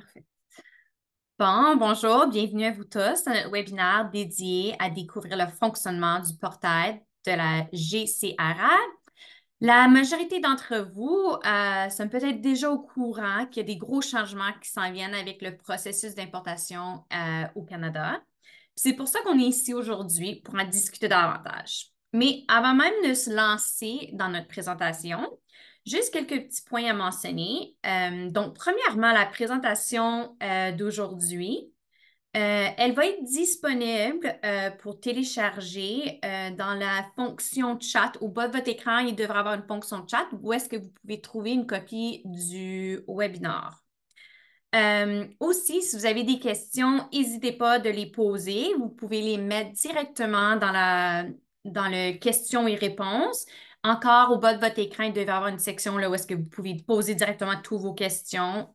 Parfait. Bon, bonjour, bienvenue à vous tous à notre webinaire dédié à découvrir le fonctionnement du portail de la GCRA. La majorité d'entre vous sont peut-être déjà au courant qu'il y a des gros changements qui s'en viennent avec le processus d'importation au Canada. C'est pour ça qu'on est ici aujourd'hui pour en discuter davantage. Mais avant même de se lancer dans notre présentation, juste quelques petits points à mentionner. Donc, premièrement, la présentation d'aujourd'hui, elle va être disponible pour télécharger dans la fonction chat. Au bas de votre écran, il devrait y avoir une fonction chat où est-ce que vous pouvez trouver une copie du webinaire. Aussi, si vous avez des questions, n'hésitez pas de les poser. Vous pouvez les mettre directement dans le questions et réponses. Encore au bas de votre écran, il devait y avoir une section là, où est-ce que vous pouvez poser directement toutes vos questions.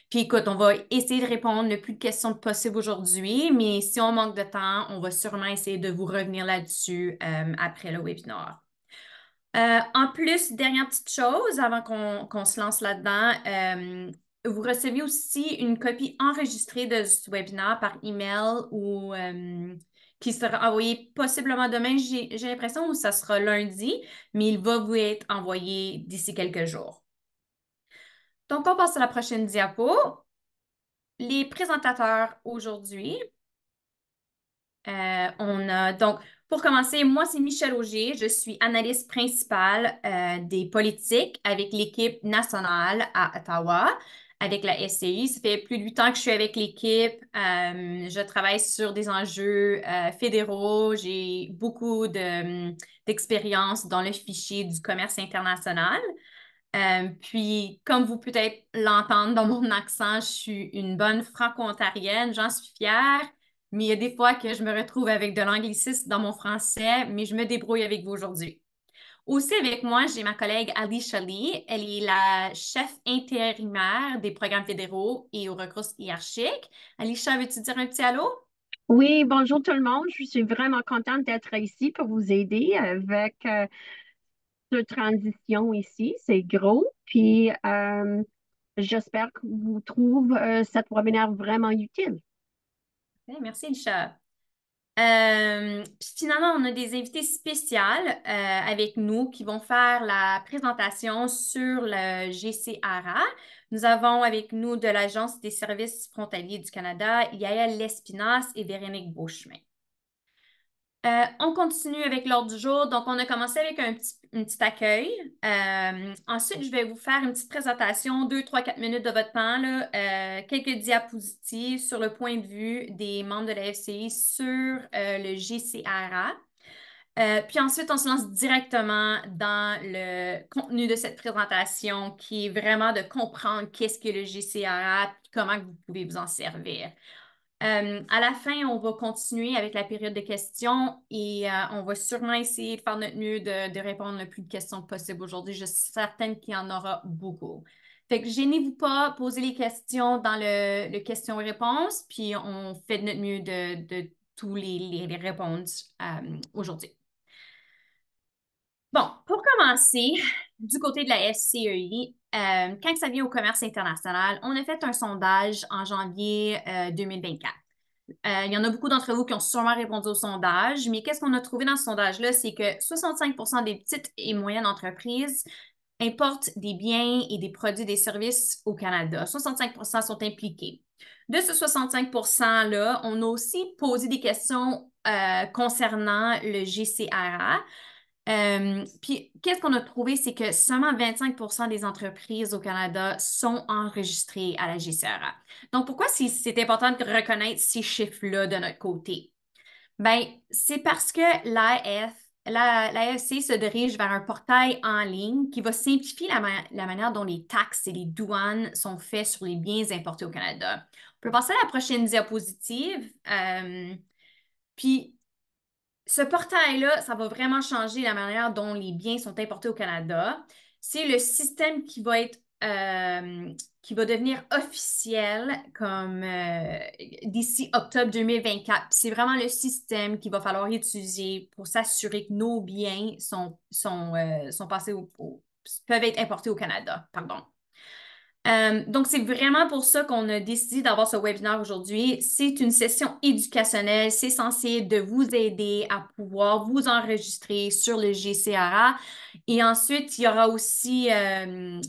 Puis écoute, on va essayer de répondre le plus de questions possible aujourd'hui, mais si on manque de temps, on va sûrement essayer de vous revenir là-dessus après le webinaire. En plus, dernière petite chose avant qu'on se lance là-dedans, vous recevez aussi une copie enregistrée de ce webinaire par email ou qui sera envoyé possiblement demain, j'ai l'impression, ou ça sera lundi, mais il va vous être envoyé d'ici quelques jours. Donc, on passe à la prochaine diapo. Les présentateurs aujourd'hui. On a donc, pour commencer, moi, c'est Michel Augier. Je suis analyste principale des politiques avec l'équipe nationale à Ottawa, avec la SCI. Ça fait plus de 8 ans que je suis avec l'équipe. Je travaille sur des enjeux fédéraux. J'ai beaucoup d'expérience dans le fichier du commerce international. Puis, comme vous peut-être l'entendre dans mon accent, je suis une bonne franco-ontarienne, j'en suis fière, mais il y a des fois que je me retrouve avec de l'anglicisme dans mon français, mais je me débrouille avec vous aujourd'hui. Aussi avec moi, j'ai ma collègue Alicia Lee. Elle est la chef intérimaire des programmes fédéraux et aux ressources hiérarchiques. Alicia, veux-tu dire un petit allô? Oui, bonjour tout le monde. Je suis vraiment contente d'être ici pour vous aider avec cette transition ici. C'est gros. Puis, j'espère que vous trouvez cette webinaire vraiment utile. Ok, merci, Alicia. Puis finalement, on a des invités spéciales avec nous qui vont faire la présentation sur le GCRA. Nous avons avec nous de l'Agence des services frontaliers du Canada, Yael Lespinasse et Véronique Beauchemin. On continue avec l'ordre du jour. Donc, on a commencé avec un petit accueil. Ensuite, je vais vous faire une petite présentation, 2, 3, 4 minutes de votre temps, là, quelques diapositives sur le point de vue des membres de la FCI sur le GCRA. Puis ensuite, on se lance directement dans le contenu de cette présentation qui est vraiment de comprendre qu'est-ce que le GCRA et comment vous pouvez vous en servir. À la fin, on va continuer avec la période de questions et on va sûrement essayer de faire notre mieux de répondre le plus de questions possible aujourd'hui. Je suis certaine qu'il y en aura beaucoup. Fait que gênez-vous pas, posez les questions dans le questions-réponses, puis on fait de notre mieux de tous les répondre aujourd'hui. Bon, pour commencer, du côté de la FCEI, quand ça vient au commerce international, on a fait un sondage en janvier 2024. Il y en a beaucoup d'entre vous qui ont sûrement répondu au sondage, mais qu'est-ce qu'on a trouvé dans ce sondage-là? C'est que 65 des petites et moyennes entreprises importent des biens et des produits, des services au Canada. 65 sont impliqués. De ce 65 %-là, on a aussi posé des questions concernant le GCRA. Puis, qu'est-ce qu'on a trouvé? C'est que seulement 25 des entreprises au Canada sont enregistrées à la GCRA. Donc, pourquoi c'est important de reconnaître ces chiffres-là de notre côté? Ben, c'est parce que l'AFC se dirige vers un portail en ligne qui va simplifier la manière dont les taxes et les douanes sont faites sur les biens importés au Canada. On peut passer à la prochaine diapositive. Puis, ce portail-là, ça va vraiment changer la manière dont les biens sont importés au Canada. C'est le système qui va devenir officiel comme d'ici octobre 2024. C'est vraiment le système qu'il va falloir utiliser pour s'assurer que nos biens sont passés peuvent être importés au Canada. Pardon. Donc, c'est vraiment pour ça qu'on a décidé d'avoir ce webinaire aujourd'hui. C'est une session éducationnelle. C'est censé de vous aider à pouvoir vous enregistrer sur le GCRA. Et ensuite, il y aura aussi un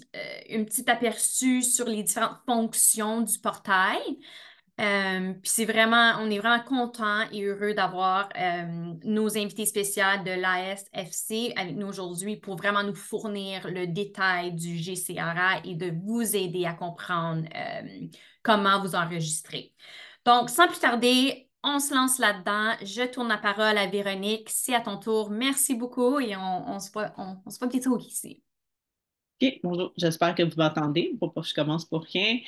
petit aperçu sur les différentes fonctions du portail. Puis c'est vraiment, on est vraiment content et heureux d'avoir nos invités spéciaux de l'ASFC avec nous aujourd'hui pour vraiment nous fournir le détail du GCRA et de vous aider à comprendre comment vous enregistrer. Donc, sans plus tarder, on se lance là-dedans. Je tourne la parole à Véronique. C'est à ton tour. Merci beaucoup et on se voit, on se voit bientôt ici. OK, bonjour, j'espère que vous m'entendez. Pour pas que je commence pour rien.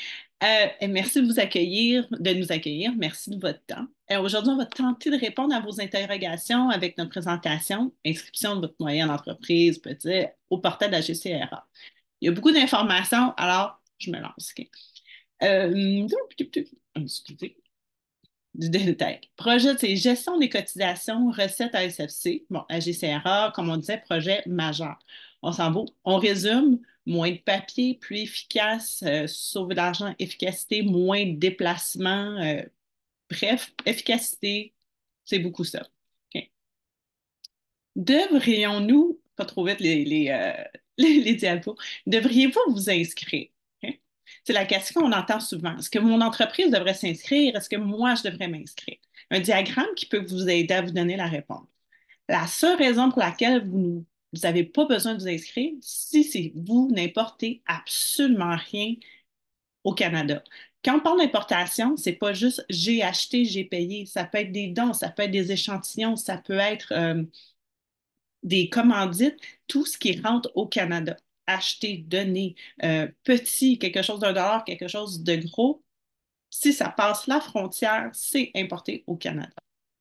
Et merci de vous accueillir, de nous accueillir. Merci de votre temps. Aujourd'hui, on va tenter de répondre à vos interrogations avec notre présentation, inscription de votre moyenne d'entreprise, petit, au portail de la GCRA. Il y a beaucoup d'informations, alors je me lance. OK. Excusez du détail. Projet, c'est gestion des cotisations, recettes à SFC. Bon, à GCRA, comme on disait, projet majeur. On s'en va. On résume, moins de papier, plus efficace, sauver de l'argent, efficacité, moins de déplacements. Bref, efficacité, c'est beaucoup ça. OK. Devrions-nous, pas trop vite les diapos, devriez-vous vous inscrire? OK? C'est la question qu'on entend souvent. Est-ce que mon entreprise devrait s'inscrire? Est-ce que moi, je devrais m'inscrire? Un diagramme qui peut vous aider à vous donner la réponse. La seule raison pour laquelle vous n'avez pas besoin de vous inscrire, si c'est vous n'importez absolument rien au Canada. Quand on parle d'importation, c'est pas juste j'ai acheté, j'ai payé. Ça peut être des dons, ça peut être des échantillons, ça peut être des commandites, tout ce qui rentre au Canada. Acheter, donner, petit, quelque chose d'un dollar, quelque chose de gros, si ça passe la frontière, c'est importé au Canada.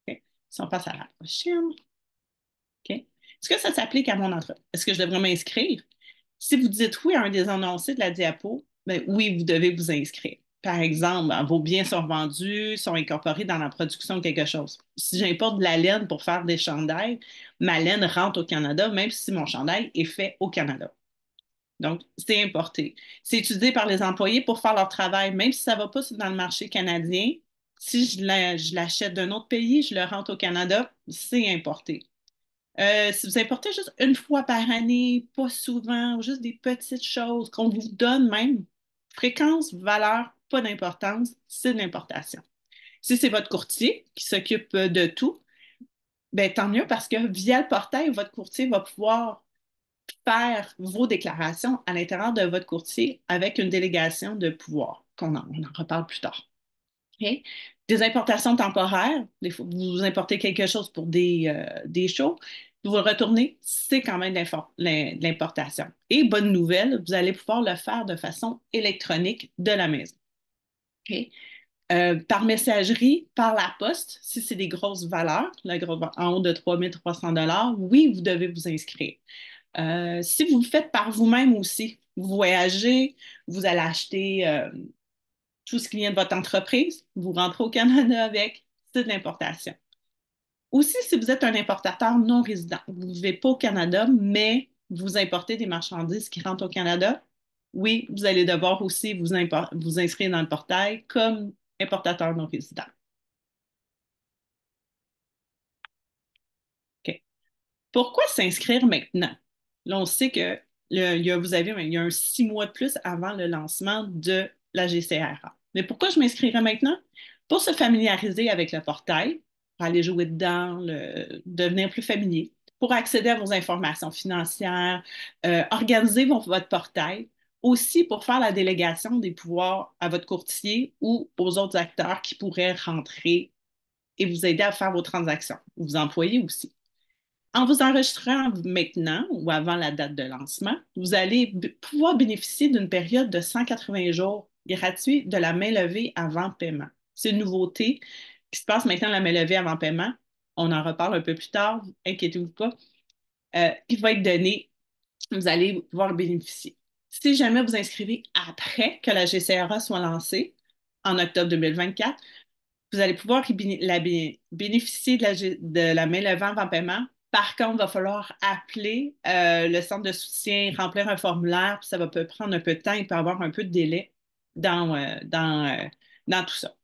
OK? Si on passe à la prochaine, OK? Est-ce que ça s'applique à mon entreprise? Est-ce que je devrais m'inscrire? Si vous dites oui à un des annoncés de la diapo, ben oui, vous devez vous inscrire. Par exemple, vos biens sont vendus, sont incorporés dans la production de quelque chose. Si j'importe de la laine pour faire des chandails, ma laine rentre au Canada, même si mon chandail est fait au Canada. Donc, c'est importé. C'est utilisé par les employés pour faire leur travail, même si ça ne va pas dans le marché canadien. Si je l'achète d'un autre pays, je le rentre au Canada, c'est importé. Si vous importez juste une fois par année, pas souvent, ou juste des petites choses qu'on vous donne même, fréquence, valeur, pas d'importance, c'est de l'importation. Si c'est votre courtier qui s'occupe de tout, ben, tant mieux parce que via le portail, votre courtier va pouvoir faire vos déclarations à l'intérieur de votre courtier avec une délégation de pouvoir, on en reparle plus tard. OK? Des importations temporaires, des fois, vous importez quelque chose pour des shows, vous le retournez, c'est quand même de l'importation. Et bonne nouvelle, vous allez pouvoir le faire de façon électronique de la maison. OK? Par messagerie, par la poste, si c'est des grosses valeurs, en haut de 3 300 $, oui, vous devez vous inscrire. Si vous le faites par vous-même aussi, vous voyagez, vous allez acheter tout ce qui vient de votre entreprise, vous rentrez au Canada avec, c'est de l'importation. Aussi, si vous êtes un importateur non résident, vous ne vivez pas au Canada, mais vous importez des marchandises qui rentrent au Canada, oui, vous allez devoir aussi vous inscrire dans le portail comme importateur non résident. OK. Pourquoi s'inscrire maintenant? Là, on sait que il y a un 6 mois de plus avant le lancement de la GCRA. Mais pourquoi je m'inscrirais maintenant? Pour se familiariser avec le portail, pour aller jouer dedans, devenir plus familier, pour accéder à vos informations financières, organiser votre portail, aussi pour faire la délégation des pouvoirs à votre courtier ou aux autres acteurs qui pourraient rentrer et vous aider à faire vos transactions, vos employés aussi. En vous enregistrant maintenant ou avant la date de lancement, vous allez pouvoir bénéficier d'une période de 180 jours gratuits de la main levée avant paiement. C'est une nouveauté qui se passe maintenant, la main levée avant paiement. On en reparle un peu plus tard, inquiétez-vous pas, qui va être donné. Vous allez pouvoir bénéficier. Si jamais vous inscrivez après que la GCRA soit lancée, en octobre 2024, vous allez pouvoir bénéficier de la main levée avant paiement Par contre, il va falloir appeler le centre de soutien, remplir un formulaire, puis ça va peut prendre un peu de temps, il peut y avoir un peu de délai dans tout ça.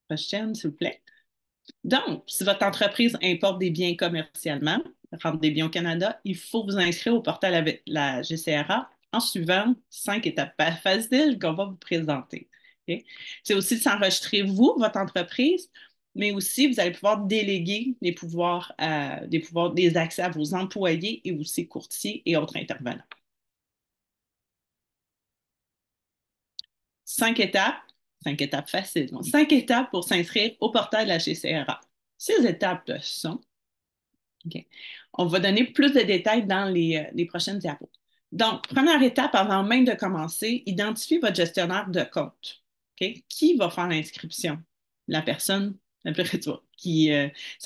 Prochaine, s'il vous plaît. Donc, si votre entreprise importe des biens commercialement, rentre des biens au Canada, il faut vous inscrire au portail avec la GCRA en suivant 5 étapes faciles qu'on va vous présenter. OK? C'est aussi de s'enregistrer, vous, votre entreprise, mais aussi vous allez pouvoir déléguer des accès à vos employés et aussi courtiers et autres intervenants. 5 étapes, 5 étapes faciles. Donc, 5 étapes pour s'inscrire au portail de la GCRA. Ces étapes sont OK. On va donner plus de détails dans les prochaines diapos. Donc, première étape, avant même de commencer, identifiez votre gestionnaire de compte. OK? Qui va faire l'inscription? La personne, ça va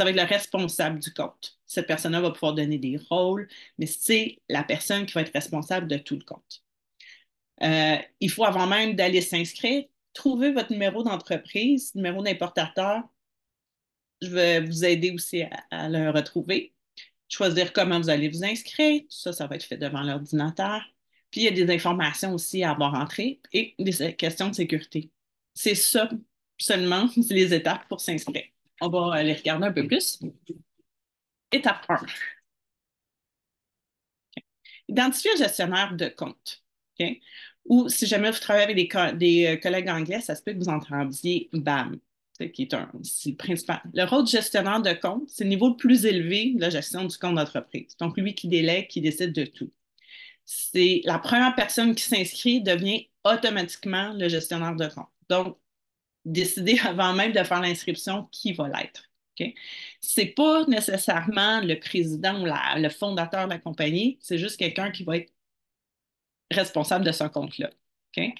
être le responsable du compte. Cette personne-là va pouvoir donner des rôles, mais c'est la personne qui va être responsable de tout le compte. Il faut, avant même d'aller s'inscrire, trouver votre numéro d'entreprise, numéro d'importateur. Je vais vous aider aussi à le retrouver. Choisir comment vous allez vous inscrire. Ça va être fait devant l'ordinateur. Puis, il y a des informations aussi à avoir entrées et des questions de sécurité. C'est ça seulement, c'est les étapes pour s'inscrire. On va les regarder un peu plus. Étape 1. Identifier un gestionnaire de compte. OK? Ou si jamais vous travaillez avec des collègues anglais, ça se peut que vous entendiez BAM, qui est c'est le principal. Le rôle de gestionnaire de compte, c'est le niveau le plus élevé de la gestion du compte d'entreprise. Donc, lui qui délègue, qui décide de tout. C'est la première personne qui s'inscrit devient automatiquement le gestionnaire de compte. Donc, décider avant même de faire l'inscription qui va l'être. Okay? Ce n'est pas nécessairement le président ou le fondateur de la compagnie, c'est juste quelqu'un qui va être responsable de ce compte-là. Okay?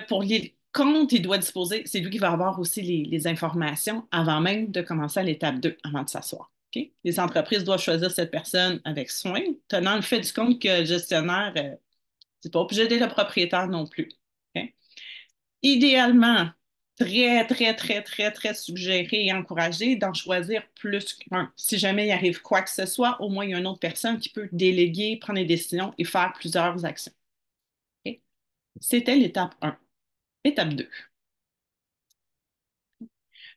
Pour les comptes, il doit disposer, c'est lui qui va avoir aussi les informations avant même de commencer à l'étape 2, avant de s'asseoir. Okay? Les entreprises doivent choisir cette personne avec soin, tenant le fait du compte que le gestionnaire, c'est pas obligé d'être le propriétaire non plus. Okay? Idéalement, très, très, très, très, très suggéré et encouragé d'en choisir plus qu'un. Si jamais il arrive quoi que ce soit, au moins il y a une autre personne qui peut déléguer, prendre des décisions et faire plusieurs actions. Okay? C'était l'étape 1. Étape 2.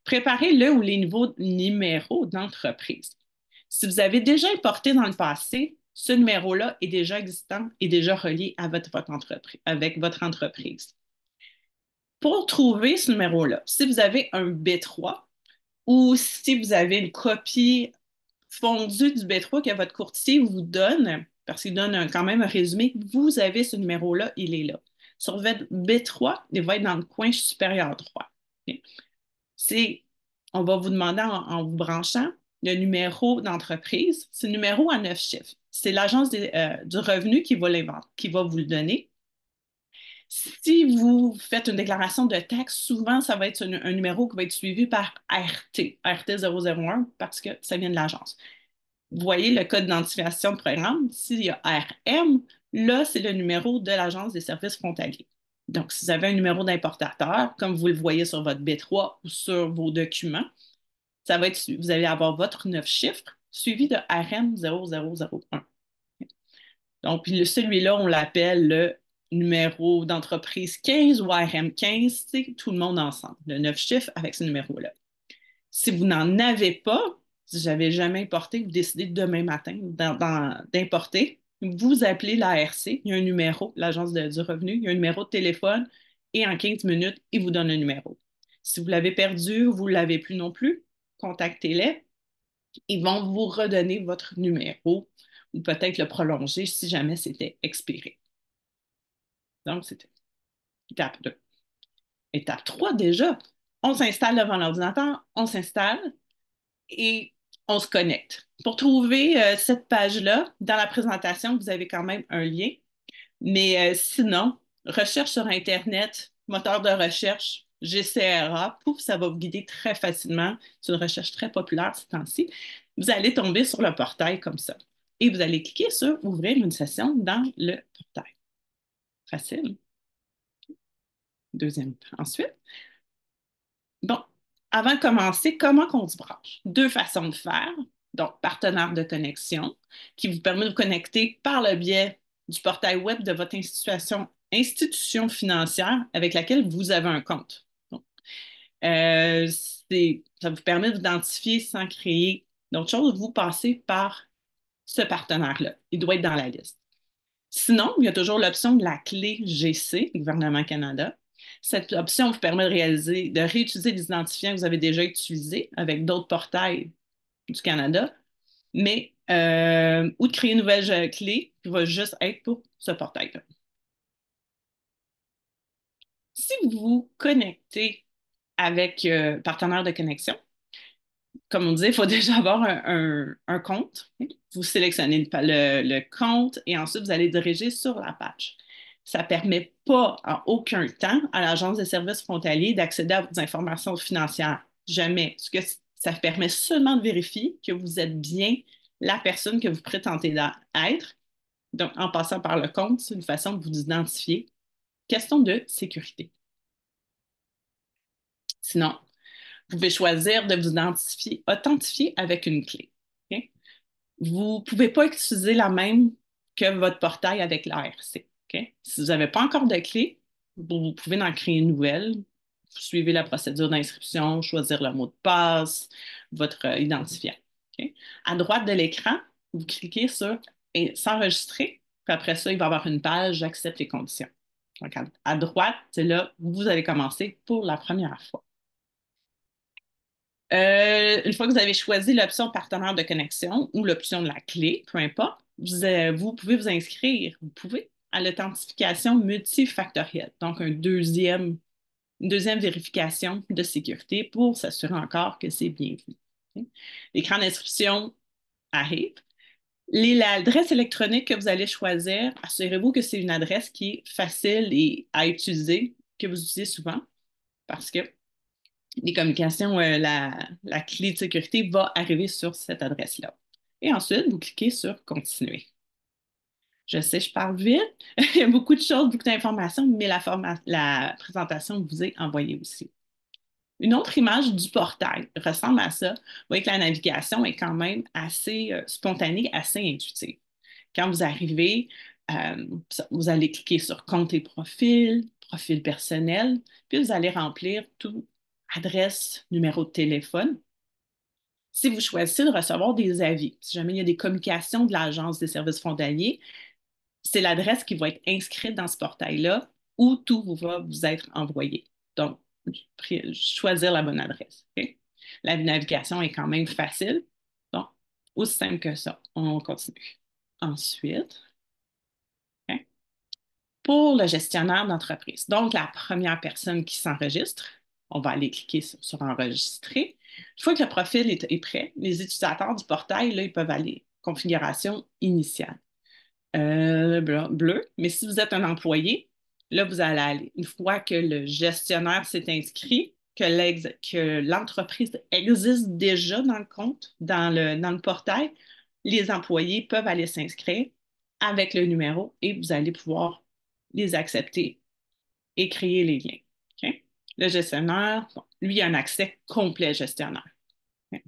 Préparez le ou les nouveaux numéros d'entreprise. Si vous avez déjà importé dans le passé, ce numéro-là est déjà existant et déjà relié à votre entreprise, avec votre entreprise. Pour trouver ce numéro-là, si vous avez un B3 ou si vous avez une copie fondue du B3 que votre courtier vous donne, parce qu'il donne quand même un résumé, vous avez ce numéro-là, il est là. Sur votre B3, il va être dans le coin supérieur droit. Okay? On va vous demander en vous branchant le numéro d'entreprise. C'est le numéro à 9 chiffres. C'est l'Agence du revenu qui va vous le donner. Si vous faites une déclaration de taxe, souvent, ça va être un numéro qui va être suivi par RT 001, parce que ça vient de l'agence. Vous voyez le code d'identification de programme. S'il y a RM, là, c'est le numéro de l'Agence des services frontaliers. Donc, si vous avez un numéro d'importateur, comme vous le voyez sur votre B3 ou sur vos documents, vous allez avoir votre 9 chiffres suivi de RM 0001. Donc, puis celui-là, on l'appelle le numéro d'entreprise 15 ou RM15, c'est tout le monde ensemble, le 9 chiffres avec ce numéro-là. Si vous n'en avez pas, si j'avais jamais importé, vous décidez demain matin d'importer, vous appelez l'ARC, il y a un numéro, l'Agence du revenu, il y a un numéro de téléphone et en 15 minutes, ils vous donnent un numéro. Si vous l'avez perdu ou vous ne l'avez plus non plus, contactez-les. Ils vont vous redonner votre numéro ou peut-être le prolonger si jamais c'était expiré. Donc, c'était étape 2. Étape 3, déjà, on s'installe devant l'ordinateur, on s'installe et on se connecte. Pour trouver cette page-là, dans la présentation, vous avez quand même un lien. Mais sinon, recherche sur Internet, moteur de recherche, GCRA, pouf, ça va vous guider très facilement. C'est une recherche très populaire ces temps-ci. Vous allez tomber sur le portail comme ça. Et vous allez cliquer sur Ouvrir une session dans le portail. Facile. Deuxième. Ensuite, bon, avant de commencer, comment qu'on se branche? Deux façons de faire. Donc, partenaire de connexion, qui vous permet de vous connecter par le biais du portail web de votre institution financière avec laquelle vous avez un compte. Donc, ça vous permet d'identifier sans créer d'autres choses. Vous passez par ce partenaire-là. Il doit être dans la liste. Sinon, il y a toujours l'option de la clé GC, Gouvernement Canada. Cette option vous permet de réutiliser les identifiants que vous avez déjà utilisés avec d'autres portails du Canada, mais ou de créer une nouvelle clé qui va juste être pour ce portail-là. Si vous vous connectez avec partenaire de connexion, comme on disait, il faut déjà avoir un compte. Vous sélectionnez le compte et ensuite vous allez diriger sur la page. Ça ne permet pas en aucun temps à l'Agence des services frontaliers d'accéder à vos informations financières. Jamais. Ça permet seulement de vérifier que vous êtes bien la personne que vous prétendez être. Donc, en passant par le compte, c'est une façon de vous identifier. Question de sécurité. Sinon, vous pouvez choisir de vous authentifier avec une clé. OK? Vous ne pouvez pas utiliser la même que votre portail avec l'ARC. OK? Si vous n'avez pas encore de clé, vous pouvez en créer une nouvelle. Vous suivez la procédure d'inscription, choisir le mot de passe, votre identifiant. OK? À droite de l'écran, vous cliquez sur S'enregistrer, puis après ça, il va y avoir une page J'accepte les conditions. Donc, à droite, c'est là où vous allez commencer pour la première fois. Une fois que vous avez choisi l'option partenaire de connexion ou l'option de la clé, peu importe, vous pouvez vous inscrire, vous pouvez, à l'authentification multifactorielle, donc une deuxième vérification de sécurité pour s'assurer encore que c'est bien vu. OK? L'écran d'inscription arrive. L'adresse électronique que vous allez choisir, assurez-vous que c'est une adresse qui est facile à utiliser, que vous utilisez souvent, parce que les communications, la clé de sécurité va arriver sur cette adresse-là. Et ensuite, vous cliquez sur Continuer. Je sais, je parle vite. Il y a beaucoup de choses, beaucoup d'informations, mais la présentation vous est envoyée aussi. Une autre image du portail ressemble à ça. Vous voyez que la navigation est quand même assez spontanée, assez intuitive. Quand vous arrivez, euh, vous allez cliquer sur Compte et profil personnel, puis vous allez remplir tout, adresse, numéro de téléphone. Si vous choisissez de recevoir des avis, si jamais il y a des communications de l'Agence des services frontaliers, c'est l'adresse qui va être inscrite dans ce portail-là où tout va vous être envoyé. Donc, choisir la bonne adresse. Okay? La navigation est quand même facile. Donc, aussi simple que ça. On continue. Ensuite, okay? Pour le gestionnaire d'entreprise, donc la première personne qui s'enregistre, on va aller cliquer sur Enregistrer. Une fois que le profil est prêt, les utilisateurs du portail, là, ils peuvent aller configuration initiale. Bleu. Mais si vous êtes un employé, là, vous allez aller. Une fois que le gestionnaire s'est inscrit, que l'entreprise existe déjà dans le compte, dans le portail, les employés peuvent aller s'inscrire avec le numéro et vous allez pouvoir les accepter et créer les liens. OK? Le gestionnaire, bon, lui, il a un accès complet gestionnaire. OK?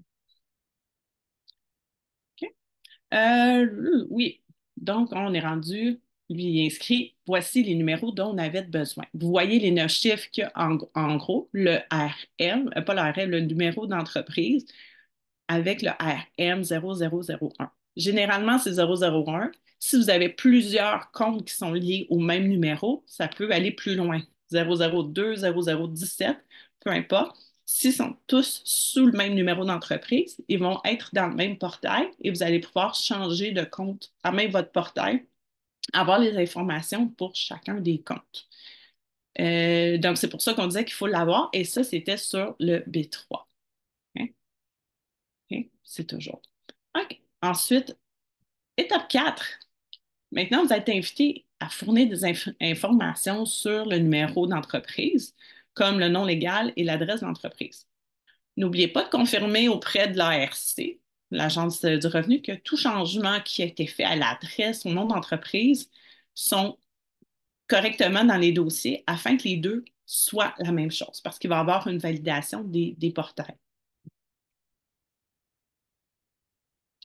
Oui, donc on est rendu, lui il est inscrit, voici les numéros dont on avait besoin. Vous voyez les 9 chiffres qu'il y a en gros, le RM, pas le RM, le numéro d'entreprise avec le RM 0001. Généralement, c'est 001. Si vous avez plusieurs comptes qui sont liés au même numéro, ça peut aller plus loin. 002, 0017, peu importe. S'ils sont tous sous le même numéro d'entreprise, ils vont être dans le même portail et vous allez pouvoir changer de compte à même votre portail, avoir les informations pour chacun des comptes. Donc, c'est pour ça qu'on disait qu'il faut l'avoir et ça, c'était sur le B3. OK? OK? C'est toujours. OK. Ensuite, étape 4. Maintenant, vous êtes invité à fournir des informations sur le numéro d'entreprise, comme le nom légal et l'adresse d'entreprise. N'oubliez pas de confirmer auprès de l'ARC, l'Agence du revenu, que tout changement qui a été fait à l'adresse, au nom d'entreprise, sont correctement dans les dossiers afin que les deux soient la même chose, parce qu'il va y avoir une validation des portails.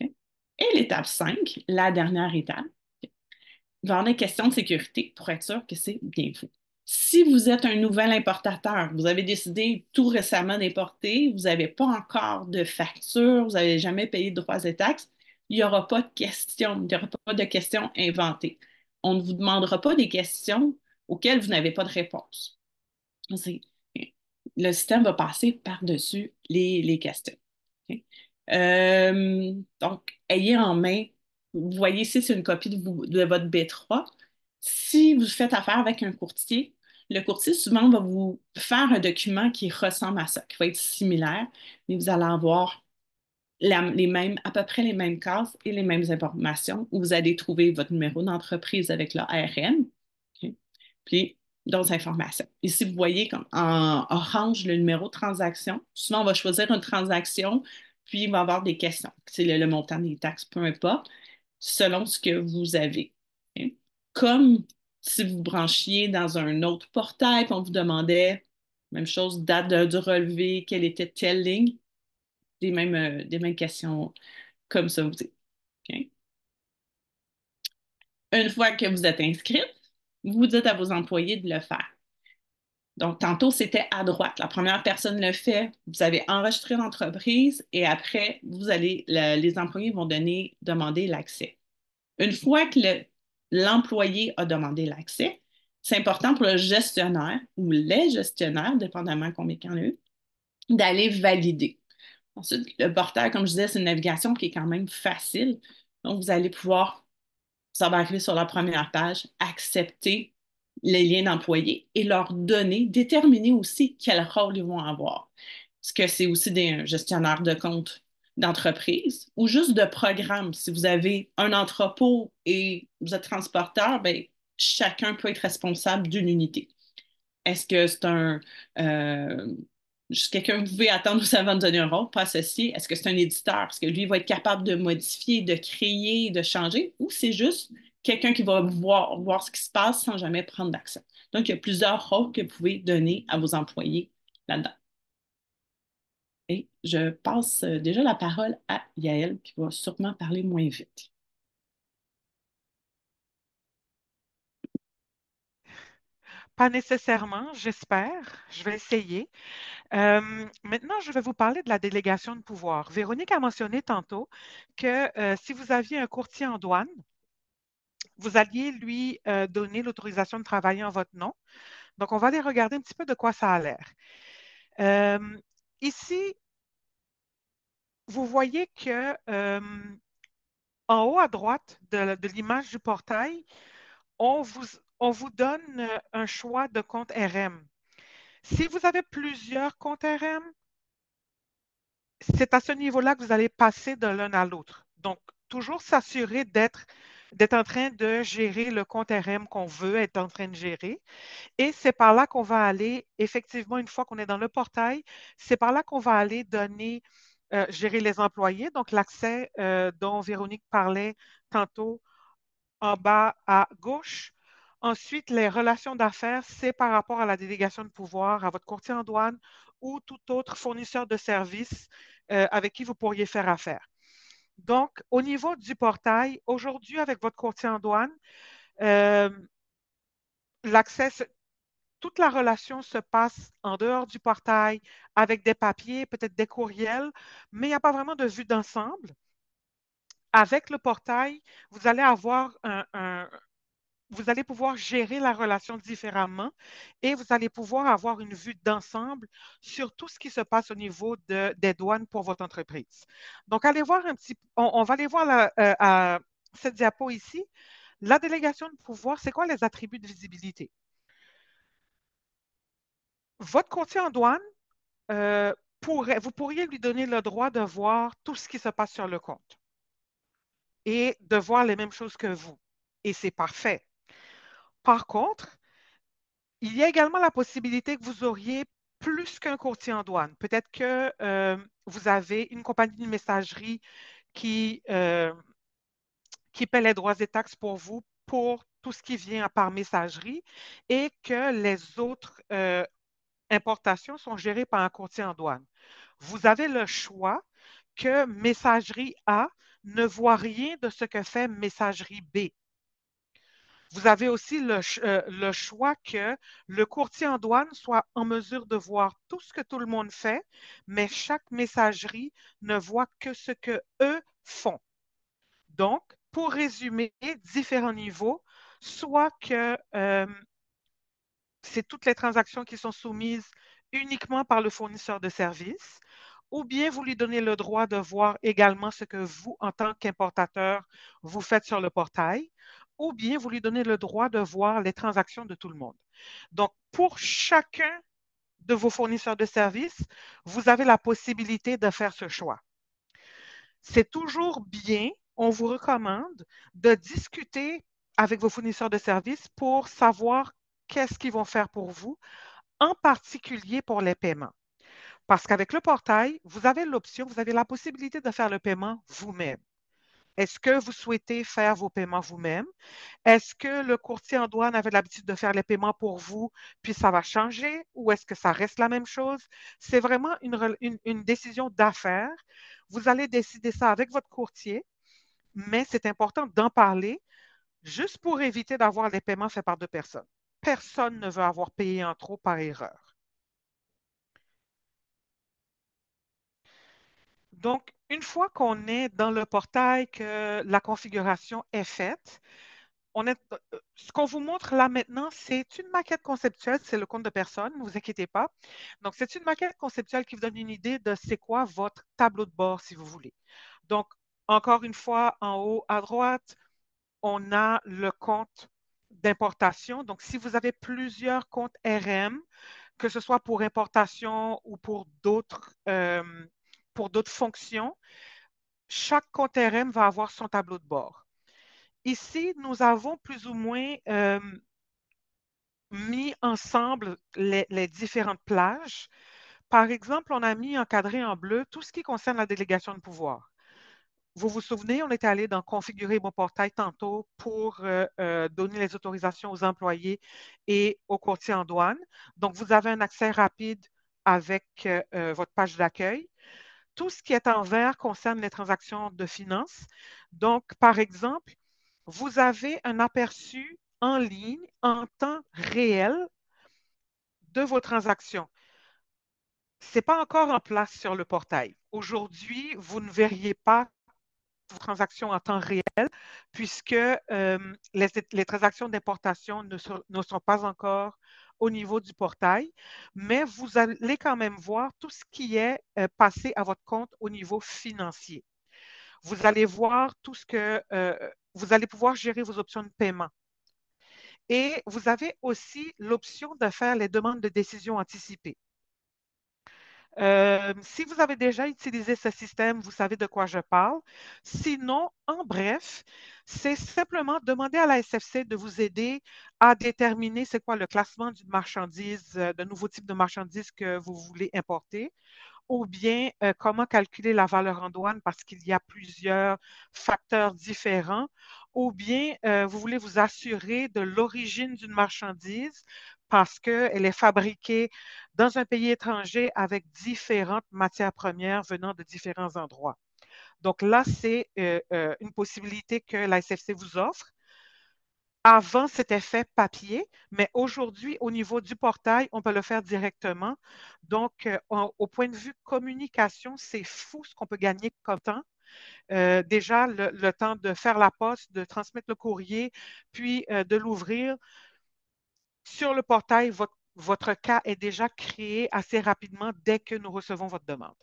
OK? Et l'étape 5, la dernière étape, il va y avoir des questions de sécurité pour être sûr que c'est bien fait. Si vous êtes un nouvel importateur, vous avez décidé tout récemment d'importer, vous n'avez pas encore de facture, vous n'avez jamais payé de droits et taxes, il n'y aura pas de questions, il n'y aura pas de questions inventées. On ne vous demandera pas des questions auxquelles vous n'avez pas de réponse. Le système va passer par-dessus les questions. OK? Donc, ayez en main, vous voyez ici, c'est une copie de votre B3. Si vous faites affaire avec un courtier, le courtier souvent va vous faire un document qui ressemble à ça, qui va être similaire, mais vous allez avoir les mêmes, à peu près les mêmes cases et les mêmes informations où vous allez trouver votre numéro d'entreprise avec le ARN. OK? Puis d'autres informations. Ici, vous voyez comme en orange le numéro de transaction. Souvent, on va choisir une transaction, puis il va y avoir des questions. C'est le montant des taxes, peu importe, selon ce que vous avez. OK? Comme si vous branchiez dans un autre portail, puis on vous demandait, même chose, date du relevé, quelle était telle ligne, des mêmes questions comme ça aussi. OK? Une fois que vous êtes inscrite, vous dites à vos employés de le faire. Donc, tantôt, c'était à droite. La première personne le fait, vous avez enregistré l'entreprise et après, les employés vont demander l'accès. Une fois que l'employé a demandé l'accès, c'est important pour le gestionnaire ou les gestionnaires, dépendamment combien il y en a eu, d'aller valider. Ensuite, le portail, comme je disais, c'est une navigation qui est quand même facile. Donc, vous allez pouvoir, ça va arriver sur la première page, accepter les liens d'employés et leur donner, déterminer aussi quel rôle ils vont avoir. Est-ce que c'est aussi des gestionnaires de compte d'entreprise ou juste de programme? Si vous avez un entrepôt et vous êtes transporteur, bien, chacun peut être responsable d'une unité. Est-ce que c'est euh, juste quelqu'un que vous pouvez attendre ou avant de donner un rôle, pas associé? Est-ce que c'est un éditeur? Est-ce que lui va être capable de modifier, de créer, de changer? Ou c'est juste quelqu'un qui va voir ce qui se passe sans jamais prendre d'action? Donc, il y a plusieurs rôles que vous pouvez donner à vos employés là-dedans. Et je passe déjà la parole à Yael, qui va sûrement parler moins vite. Pas nécessairement, j'espère. Je vais essayer. Maintenant, je vais vous parler de la délégation de pouvoir. Véronique a mentionné tantôt que si vous aviez un courtier en douane, vous alliez lui donner l'autorisation de travailler en votre nom. Donc, on va aller regarder un petit peu de quoi ça a l'air. Ici, vous voyez que en haut à droite de l'image du portail, on vous donne un choix de compte RM. Si vous avez plusieurs comptes RM, c'est à ce niveau-là que vous allez passer de l'un à l'autre. Donc, toujours s'assurer d'être en train de gérer le compte RM qu'on veut être en train de gérer. Et c'est par là qu'on va aller, effectivement, une fois qu'on est dans le portail, c'est par là qu'on va aller donner, gérer les employés, donc l'accès dont Véronique parlait tantôt en bas à gauche. Ensuite, les relations d'affaires, c'est par rapport à la délégation de pouvoir, à votre courtier en douane ou tout autre fournisseur de services avec qui vous pourriez faire affaire. Donc, au niveau du portail, aujourd'hui, avec votre courtier en douane, euh, l'accès, toute la relation se passe en dehors du portail avec des papiers, peut-être des courriels, mais il n'y a pas vraiment de vue d'ensemble. Avec le portail, vous allez avoir vous allez pouvoir gérer la relation différemment et vous allez pouvoir avoir une vue d'ensemble sur tout ce qui se passe au niveau des douanes pour votre entreprise. Donc, allez voir un petit, on va aller voir à cette diapo ici. La délégation de pouvoir, c'est quoi les attributs de visibilité? Votre courtier en douane, vous pourriez lui donner le droit de voir tout ce qui se passe sur le compte et de voir les mêmes choses que vous. Et c'est parfait. Par contre, il y a également la possibilité que vous auriez plus qu'un courtier en douane. Peut-être que vous avez une compagnie de messagerie qui, qui paie les droits et taxes pour vous, pour tout ce qui vient par messagerie et que les autres importations sont gérées par un courtier en douane. Vous avez le choix que messagerie A ne voit rien de ce que fait messagerie B. Vous avez aussi le choix que le courtier en douane soit en mesure de voir tout ce que tout le monde fait, mais chaque messagerie ne voit que ce que eux font. Donc, pour résumer, différents niveaux, soit que c'est toutes les transactions qui sont soumises uniquement par le fournisseur de services, ou bien vous lui donnez le droit de voir également ce que vous, en tant qu'importateur, vous faites sur le portail, ou bien vous lui donnez le droit de voir les transactions de tout le monde. Donc, pour chacun de vos fournisseurs de services, vous avez la possibilité de faire ce choix. C'est toujours bien, on vous recommande de discuter avec vos fournisseurs de services pour savoir qu'est-ce qu'ils vont faire pour vous, en particulier pour les paiements. Parce qu'avec le portail, vous avez l'option, vous avez la possibilité de faire le paiement vous-même. Est-ce que vous souhaitez faire vos paiements vous-même? Est-ce que le courtier en douane avait l'habitude de faire les paiements pour vous, puis ça va changer, ou est-ce que ça reste la même chose? C'est vraiment une décision d'affaires. Vous allez décider ça avec votre courtier, mais c'est important d'en parler juste pour éviter d'avoir les paiements faits par deux personnes. Personne ne veut avoir payé en trop par erreur. Donc, une fois qu'on est dans le portail, que la configuration est faite, ce qu'on vous montre là maintenant, c'est une maquette conceptuelle, c'est le compte de personne, ne vous inquiétez pas. Donc, c'est une maquette conceptuelle qui vous donne une idée de c'est quoi votre tableau de bord, si vous voulez. Donc, encore une fois, en haut à droite, on a le compte d'importation. Donc, si vous avez plusieurs comptes RM, que ce soit pour importation ou pour d'autres fonctions, chaque compte RM va avoir son tableau de bord. Ici, nous avons plus ou moins mis ensemble les différentes plages. Par exemple, on a mis encadré en bleu tout ce qui concerne la délégation de pouvoir. Vous vous souvenez, on était allé dans Configurer mon portail tantôt pour donner les autorisations aux employés et aux courtiers en douane. Donc, vous avez un accès rapide avec votre page d'accueil. Tout ce qui est en vert concerne les transactions de finances. Donc, par exemple, vous avez un aperçu en ligne, en temps réel, de vos transactions. Ce n'est pas encore en place sur le portail. Aujourd'hui, vous ne verriez pas vos transactions en temps réel puisque les transactions d'importation ne sont pas encore au niveau du portail, mais vous allez quand même voir tout ce qui est passé à votre compte au niveau financier. Vous allez voir tout ce que vous allez pouvoir gérer vos options de paiement. Et vous avez aussi l'option de faire les demandes de décision anticipées. Si vous avez déjà utilisé ce système, vous savez de quoi je parle. Sinon, en bref, c'est simplement demander à la SFC de vous aider à déterminer c'est quoi le classement d'une marchandise, de nouveaux types de marchandises que vous voulez importer, ou bien comment calculer la valeur en douane parce qu'il y a plusieurs facteurs différents, ou bien vous voulez vous assurer de l'origine d'une marchandise parce qu'elle est fabriquée dans un pays étranger avec différentes matières premières venant de différents endroits. Donc là, c'est une possibilité que la SFC vous offre. Avant, c'était fait papier, mais aujourd'hui, au niveau du portail, on peut le faire directement. Donc, au point de vue communication, c'est fou ce qu'on peut gagner comme temps. Déjà, le temps de faire la poste, de transmettre le courrier, puis de l'ouvrir. Sur le portail, votre cas est déjà créé assez rapidement dès que nous recevons votre demande.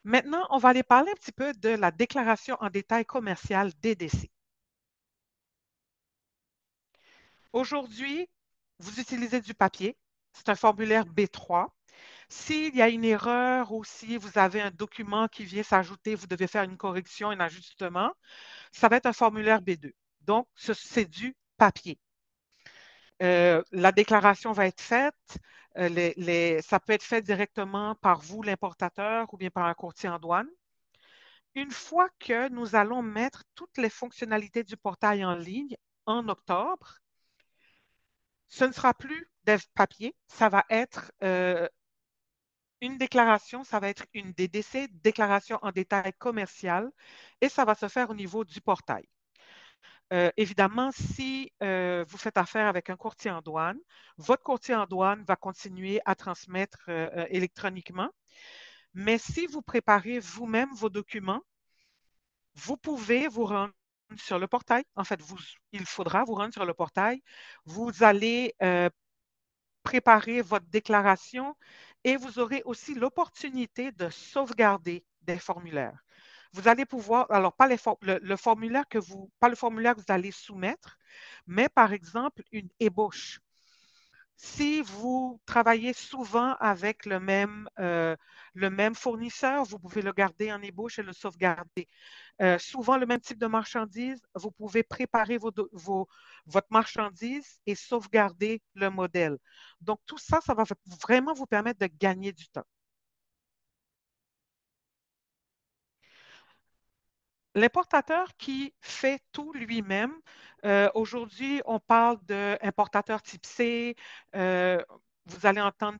Maintenant, on va aller parler un petit peu de la déclaration en détail commercial DDC. Aujourd'hui, vous utilisez du papier. C'est un formulaire B3. S'il y a une erreur ou si vous avez un document qui vient s'ajouter, vous devez faire une correction, un ajustement, ça va être un formulaire B2. Donc, c'est du papier. La déclaration va être faite. Ça peut être fait directement par vous, l'importateur, ou bien par un courtier en douane. une fois que nous allons mettre toutes les fonctionnalités du portail en ligne en octobre, ce ne sera plus des papiers, ça va être une déclaration, ça va être une DDC, déclaration en détail commercial, et ça va se faire au niveau du portail. Évidemment, si vous faites affaire avec un courtier en douane, votre courtier en douane va continuer à transmettre électroniquement. Mais si vous préparez vous-même vos documents, vous pouvez vous rendre sur le portail. En fait, il faudra vous rendre sur le portail. Vous allez préparer votre déclaration et vous aurez aussi l'opportunité de sauvegarder des formulaires. Vous allez pouvoir, alors pas le formulaire pas le formulaire que vous allez soumettre, mais par exemple une ébauche. Si vous travaillez souvent avec le même fournisseur, vous pouvez le garder en ébauche et le sauvegarder. Souvent le même type de marchandise, vous pouvez préparer votre marchandise et sauvegarder le modèle. Donc, tout ça, ça va vraiment vous permettre de gagner du temps. L'importateur qui fait tout lui-même, aujourd'hui, on parle d'importateur type C, vous allez entendre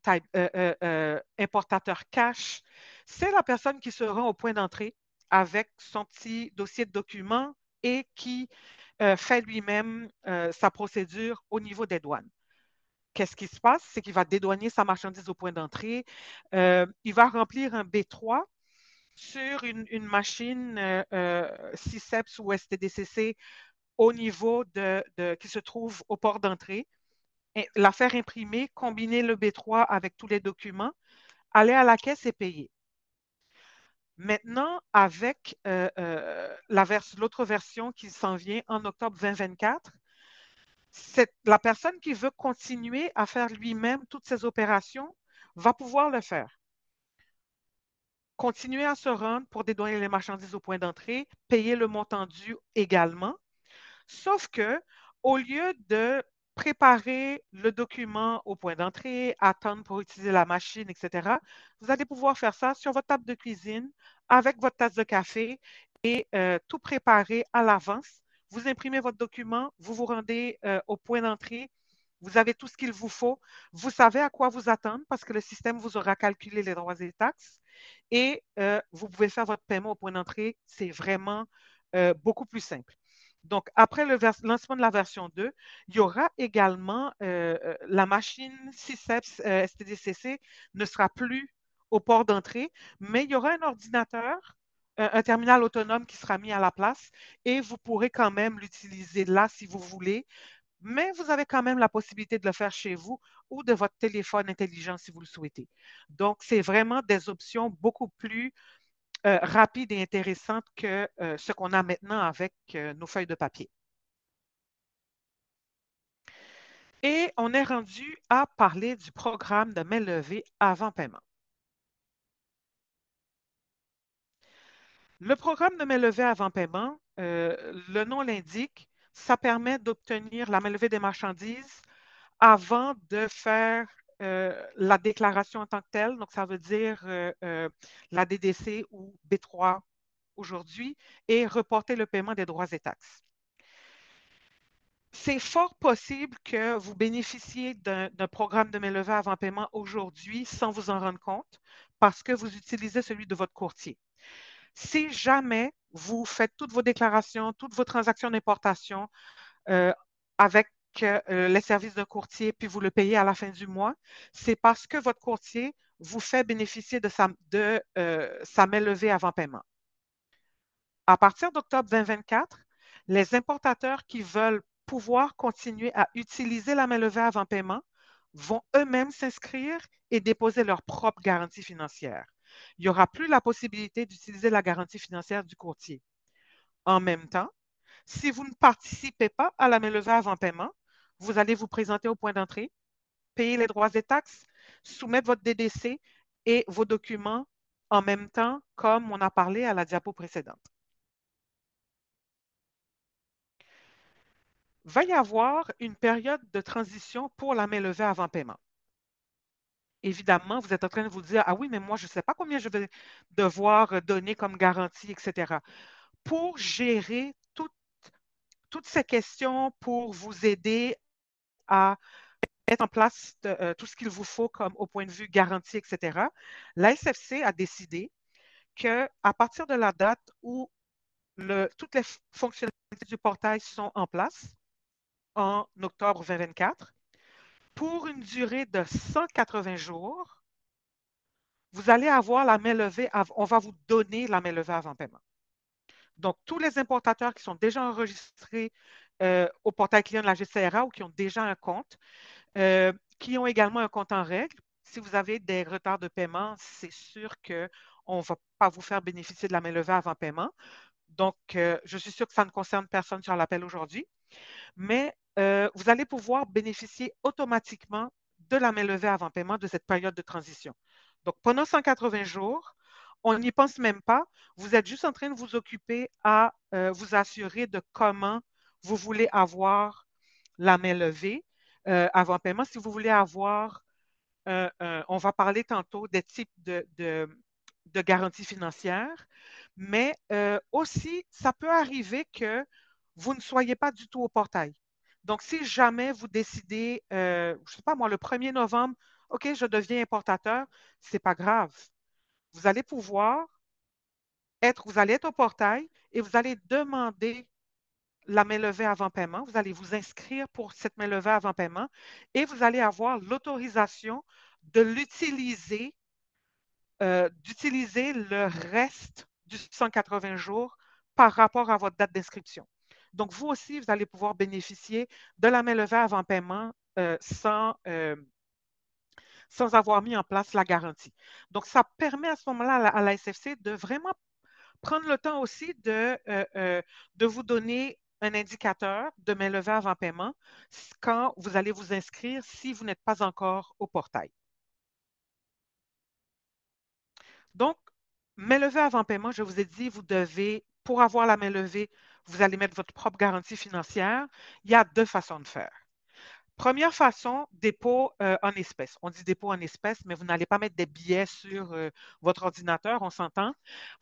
importateur cash. C'est la personne qui se rend au point d'entrée avec son petit dossier de documents et qui fait lui-même sa procédure au niveau des douanes. Qu'est-ce qui se passe? C'est qu'il va dédouaner sa marchandise au point d'entrée. Il va remplir un B3 sur une machine CICEPS ou STDCC au niveau qui se trouve au port d'entrée, la faire imprimer, combiner le B3 avec tous les documents, aller à la caisse et payer. Maintenant, avec l'autre version qui s'en vient en octobre 2024, la personne qui veut continuer à faire lui-même toutes ces opérations va pouvoir le faire. Continuer à se rendre pour dédouaner les marchandises au point d'entrée, payer le montant dû également. Sauf que, au lieu de préparer le document au point d'entrée, attendre pour utiliser la machine, etc., vous allez pouvoir faire ça sur votre table de cuisine avec votre tasse de café et tout préparer à l'avance. Vous imprimez votre document, vous vous rendez au point d'entrée, vous avez tout ce qu'il vous faut, vous savez à quoi vous attendre parce que le système vous aura calculé les droits et taxes et vous pouvez faire votre paiement au point d'entrée. C'est vraiment beaucoup plus simple. Donc, après le lancement de la version 2, il y aura également la machine CICEPS STDCC ne sera plus au port d'entrée, mais il y aura un ordinateur, un terminal autonome qui sera mis à la place et vous pourrez quand même l'utiliser là si vous voulez, mais vous avez quand même la possibilité de le faire chez vous ou de votre téléphone intelligent si vous le souhaitez. Donc, c'est vraiment des options beaucoup plus rapides et intéressantes que ce qu'on a maintenant avec nos feuilles de papier. Et on est rendu à parler du programme de main levée avant paiement. Le programme de main levée avant paiement, le nom l'indique, ça permet d'obtenir la main levée des marchandises avant de faire la déclaration en tant que telle. Donc, ça veut dire la DDC ou B3 aujourd'hui et reporter le paiement des droits et taxes. C'est fort possible que vous bénéficiez d'un programme de main levée avant paiement aujourd'hui sans vous en rendre compte parce que vous utilisez celui de votre courtier. Si jamais vous faites toutes vos déclarations, toutes vos transactions d'importation avec les services d'un courtier, puis vous le payez à la fin du mois, c'est parce que votre courtier vous fait bénéficier de sa main levée avant paiement. À partir d'octobre 2024, les importateurs qui veulent pouvoir continuer à utiliser la main levée avant paiement vont eux-mêmes s'inscrire et déposer leur propre garantie financière. Il n'y aura plus la possibilité d'utiliser la garantie financière du courtier. En même temps, si vous ne participez pas à la main levée avant paiement, vous allez vous présenter au point d'entrée, payer les droits et taxes, soumettre votre DDC et vos documents en même temps, comme on a parlé à la diapo précédente. Va y avoir une période de transition pour la main levée avant paiement. évidemment, vous êtes en train de vous dire, ah oui, mais moi, je ne sais pas combien je vais devoir donner comme garantie, etc. Pour gérer toutes ces questions, pour vous aider à mettre en place tout ce qu'il vous faut comme au point de vue garantie, etc., la SFC a décidé qu'à partir de la date où toutes les fonctionnalités du portail sont en place, en octobre 2024, pour une durée de 180 jours, vous allez avoir la main levée, on va vous donner la main levée avant paiement. Donc, tous les importateurs qui sont déjà enregistrés au portail client de la GCRA ou qui ont déjà un compte, qui ont également un compte en règle, si vous avez des retards de paiement, c'est sûr qu'on ne va pas vous faire bénéficier de la main levée avant paiement. Donc, je suis sûre que ça ne concerne personne sur l'appel aujourd'hui, mais vous allez pouvoir bénéficier automatiquement de la main levée avant paiement de cette période de transition. Donc, pendant 180 jours, on n'y pense même pas. Vous êtes juste en train de vous occuper à vous assurer de comment vous voulez avoir la main levée avant paiement. Si vous voulez avoir, on va parler tantôt des types de garanties financières, mais aussi, ça peut arriver que vous ne soyez pas du tout au portail. Donc, si jamais vous décidez, je ne sais pas moi, le 1er novembre, OK, je deviens importateur, ce n'est pas grave. Vous allez pouvoir vous allez être au portail et vous allez demander la main levée avant paiement. Vous allez vous inscrire pour cette main levée avant paiement et vous allez avoir l'autorisation de d'utiliser le reste du 180 jours par rapport à votre date d'inscription. Donc, vous aussi, vous allez pouvoir bénéficier de la main levée avant paiement sans avoir mis en place la garantie. Donc, ça permet à ce moment-là à la SFC de vraiment prendre le temps aussi de vous donner un indicateur de main levée avant paiement quand vous allez vous inscrire si vous n'êtes pas encore au portail. Donc, main levée avant paiement, je vous ai dit, vous devez, pour avoir la main levée, vous allez mettre votre propre garantie financière. Il y a deux façons de faire. Première façon, dépôt en espèces. On dit dépôt en espèces, mais vous n'allez pas mettre des billets sur votre ordinateur, on s'entend.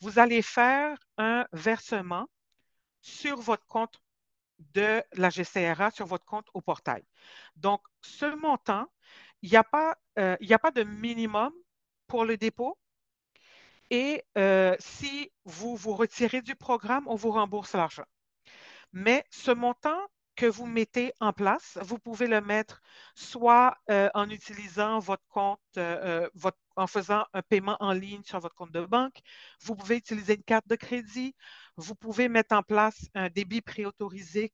Vous allez faire un versement sur votre compte de la GCRA, sur votre compte au portail. Donc, ce montant, il n'y a pas de minimum pour le dépôt. Et si vous vous retirez du programme, on vous rembourse l'argent. Mais ce montant que vous mettez en place, vous pouvez le mettre soit en utilisant votre compte, en faisant un paiement en ligne sur votre compte de banque. Vous pouvez utiliser une carte de crédit. Vous pouvez mettre en place un débit préautorisé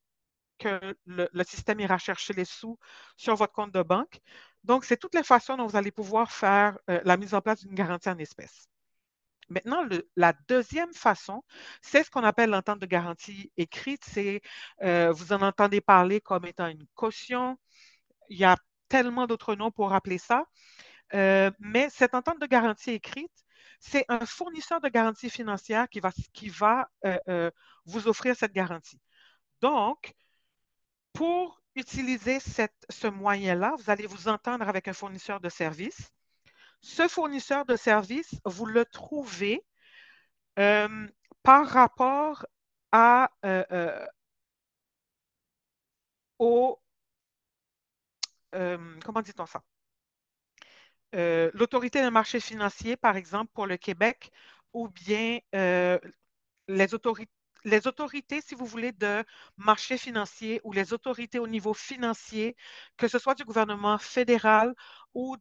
que le système ira chercher les sous sur votre compte de banque. Donc, c'est toutes les façons dont vous allez pouvoir faire la mise en place d'une garantie en espèces. Maintenant, la deuxième façon, c'est ce qu'on appelle l'entente de garantie écrite. Vous en entendez parler comme étant une caution. Il y a tellement d'autres noms pour rappeler ça. Mais cette entente de garantie écrite, c'est un fournisseur de garantie financière qui va vous offrir cette garantie. Donc, pour utiliser ce moyen-là, vous allez vous entendre avec un fournisseur de services. Ce fournisseur de services, vous le trouvez par rapport au, comment dit-on ça? L'autorité des marchés financiers, par exemple, pour le Québec, ou bien les autorités, si vous voulez, de marché financier ou les autorités au niveau financier, que ce soit du gouvernement fédéral ou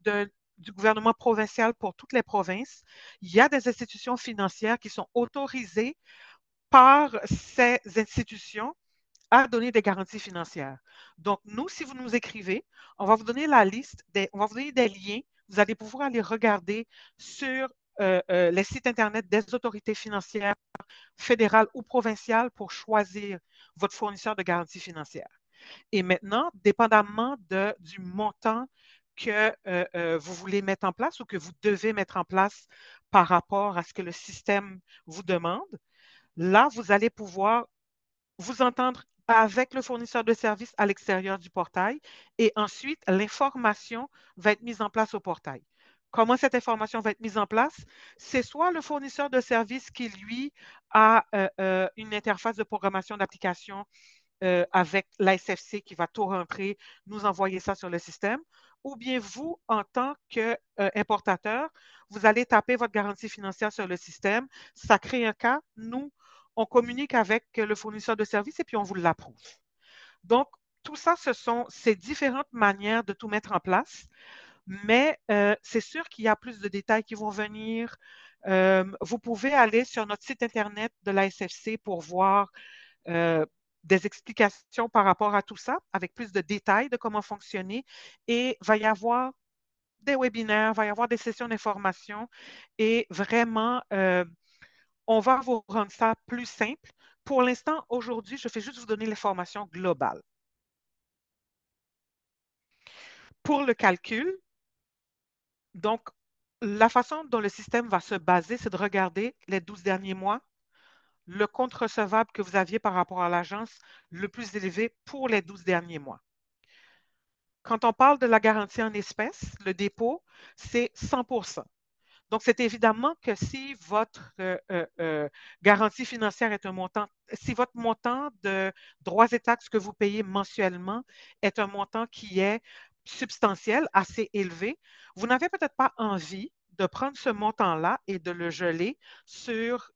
du gouvernement provincial pour toutes les provinces, il y a des institutions financières qui sont autorisées par ces institutions à donner des garanties financières. Donc, nous, si vous nous écrivez, on va vous donner la liste, on va vous donner des liens. Vous allez pouvoir aller regarder sur les sites Internet des autorités financières fédérales ou provinciales pour choisir votre fournisseur de garantie financière. Et maintenant, dépendamment du montant que vous voulez mettre en place ou que vous devez mettre en place par rapport à ce que le système vous demande, là, vous allez pouvoir vous entendre avec le fournisseur de services à l'extérieur du portail et ensuite, l'information va être mise en place au portail. comment cette information va être mise en place? C'est soit le fournisseur de services qui, lui, a une interface de programmation d'application avec l'ASFC qui va tout rentrer, nous envoyer ça sur le système, ou bien vous, en tant qu'importateur, vous allez taper votre garantie financière sur le système, ça crée un cas, nous, on communique avec le fournisseur de services et puis on vous l'approuve. Donc, tout ça, ce sont ces différentes manières de tout mettre en place, mais c'est sûr qu'il y a plus de détails qui vont venir. Vous pouvez aller sur notre site Internet de la SFC pour voir des explications par rapport à tout ça, avec plus de détails de comment fonctionner. Et va y avoir des webinaires, va y avoir des sessions d'information et vraiment, on va vous rendre ça plus simple. Pour l'instant, aujourd'hui, je fais juste vous donner l'information globale. Pour le calcul, donc, la façon dont le système va se baser, c'est de regarder les 12 derniers mois, le compte recevable que vous aviez par rapport à l'agence le plus élevé pour les 12 derniers mois. Quand on parle de la garantie en espèces, le dépôt, c'est 100%. Donc, c'est évidemment que si votre garantie financière est un montant, si votre montant de droits et taxes que vous payez mensuellement est un montant qui est substantiel, assez élevé, vous n'avez peut-être pas envie de prendre ce montant-là et de le geler sur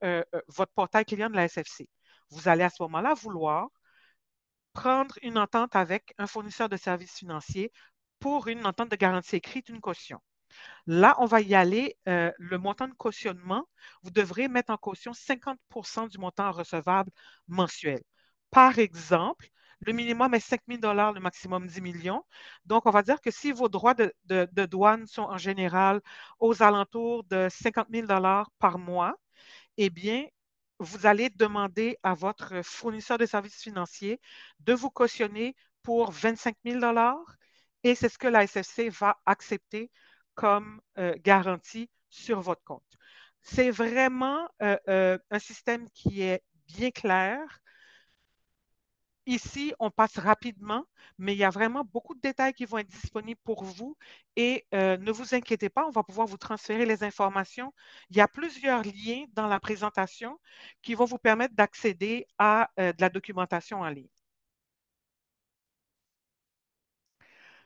votre portail client de la SFC. Vous allez à ce moment-là vouloir prendre une entente avec un fournisseur de services financiers pour une entente de garantie écrite, une caution. Là, on va y aller. Le montant de cautionnement, vous devrez mettre en caution 50% du montant recevable mensuel. Par exemple, le minimum est 5 000 le maximum 10 millions. Donc, on va dire que si vos droits de douane sont en général aux alentours de 50 000 par mois, eh bien, vous allez demander à votre fournisseur de services financiers de vous cautionner pour 25 000 et c'est ce que la SFC va accepter comme garantie sur votre compte. C'est vraiment un système qui est bien clair. Ici, on passe rapidement, mais il y a vraiment beaucoup de détails qui vont être disponibles pour vous et ne vous inquiétez pas, on va pouvoir vous transférer les informations. Il y a plusieurs liens dans la présentation qui vont vous permettre d'accéder à de la documentation en ligne.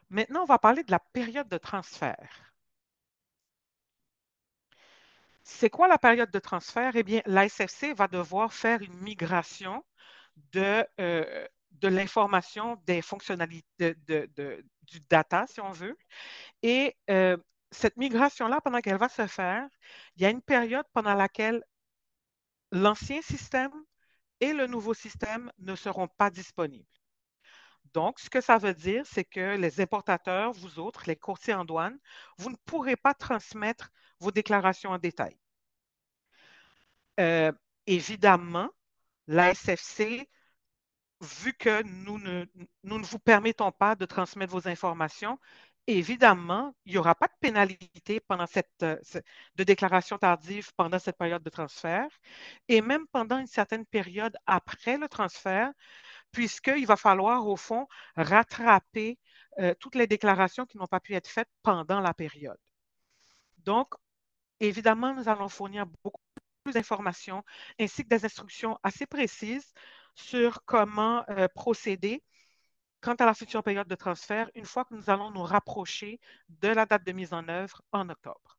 Maintenant, on va parler de la période de transfert. C'est quoi la période de transfert? Eh bien, la SFC va devoir faire une migration de l'information, des fonctionnalités, du data, si on veut. Et cette migration-là, pendant qu'elle va se faire, il y a une période pendant laquelle l'ancien système et le nouveau système ne seront pas disponibles. Donc, ce que ça veut dire, c'est que les importateurs, vous autres, les courtiers en douane, vous ne pourrez pas transmettre vos déclarations en détail. Évidemment, la SFC, vu que nous ne vous permettons pas de transmettre vos informations, évidemment, il n'y aura pas de pénalité pendant de déclaration tardive pendant cette période de transfert et même pendant une certaine période après le transfert, puisqu'il va falloir, au fond, rattraper toutes les déclarations qui n'ont pas pu être faites pendant la période. Donc, évidemment, nous allons fournir beaucoup plus d'informations ainsi que des instructions assez précises sur comment procéder quant à la future période de transfert une fois que nous allons nous rapprocher de la date de mise en œuvre en octobre.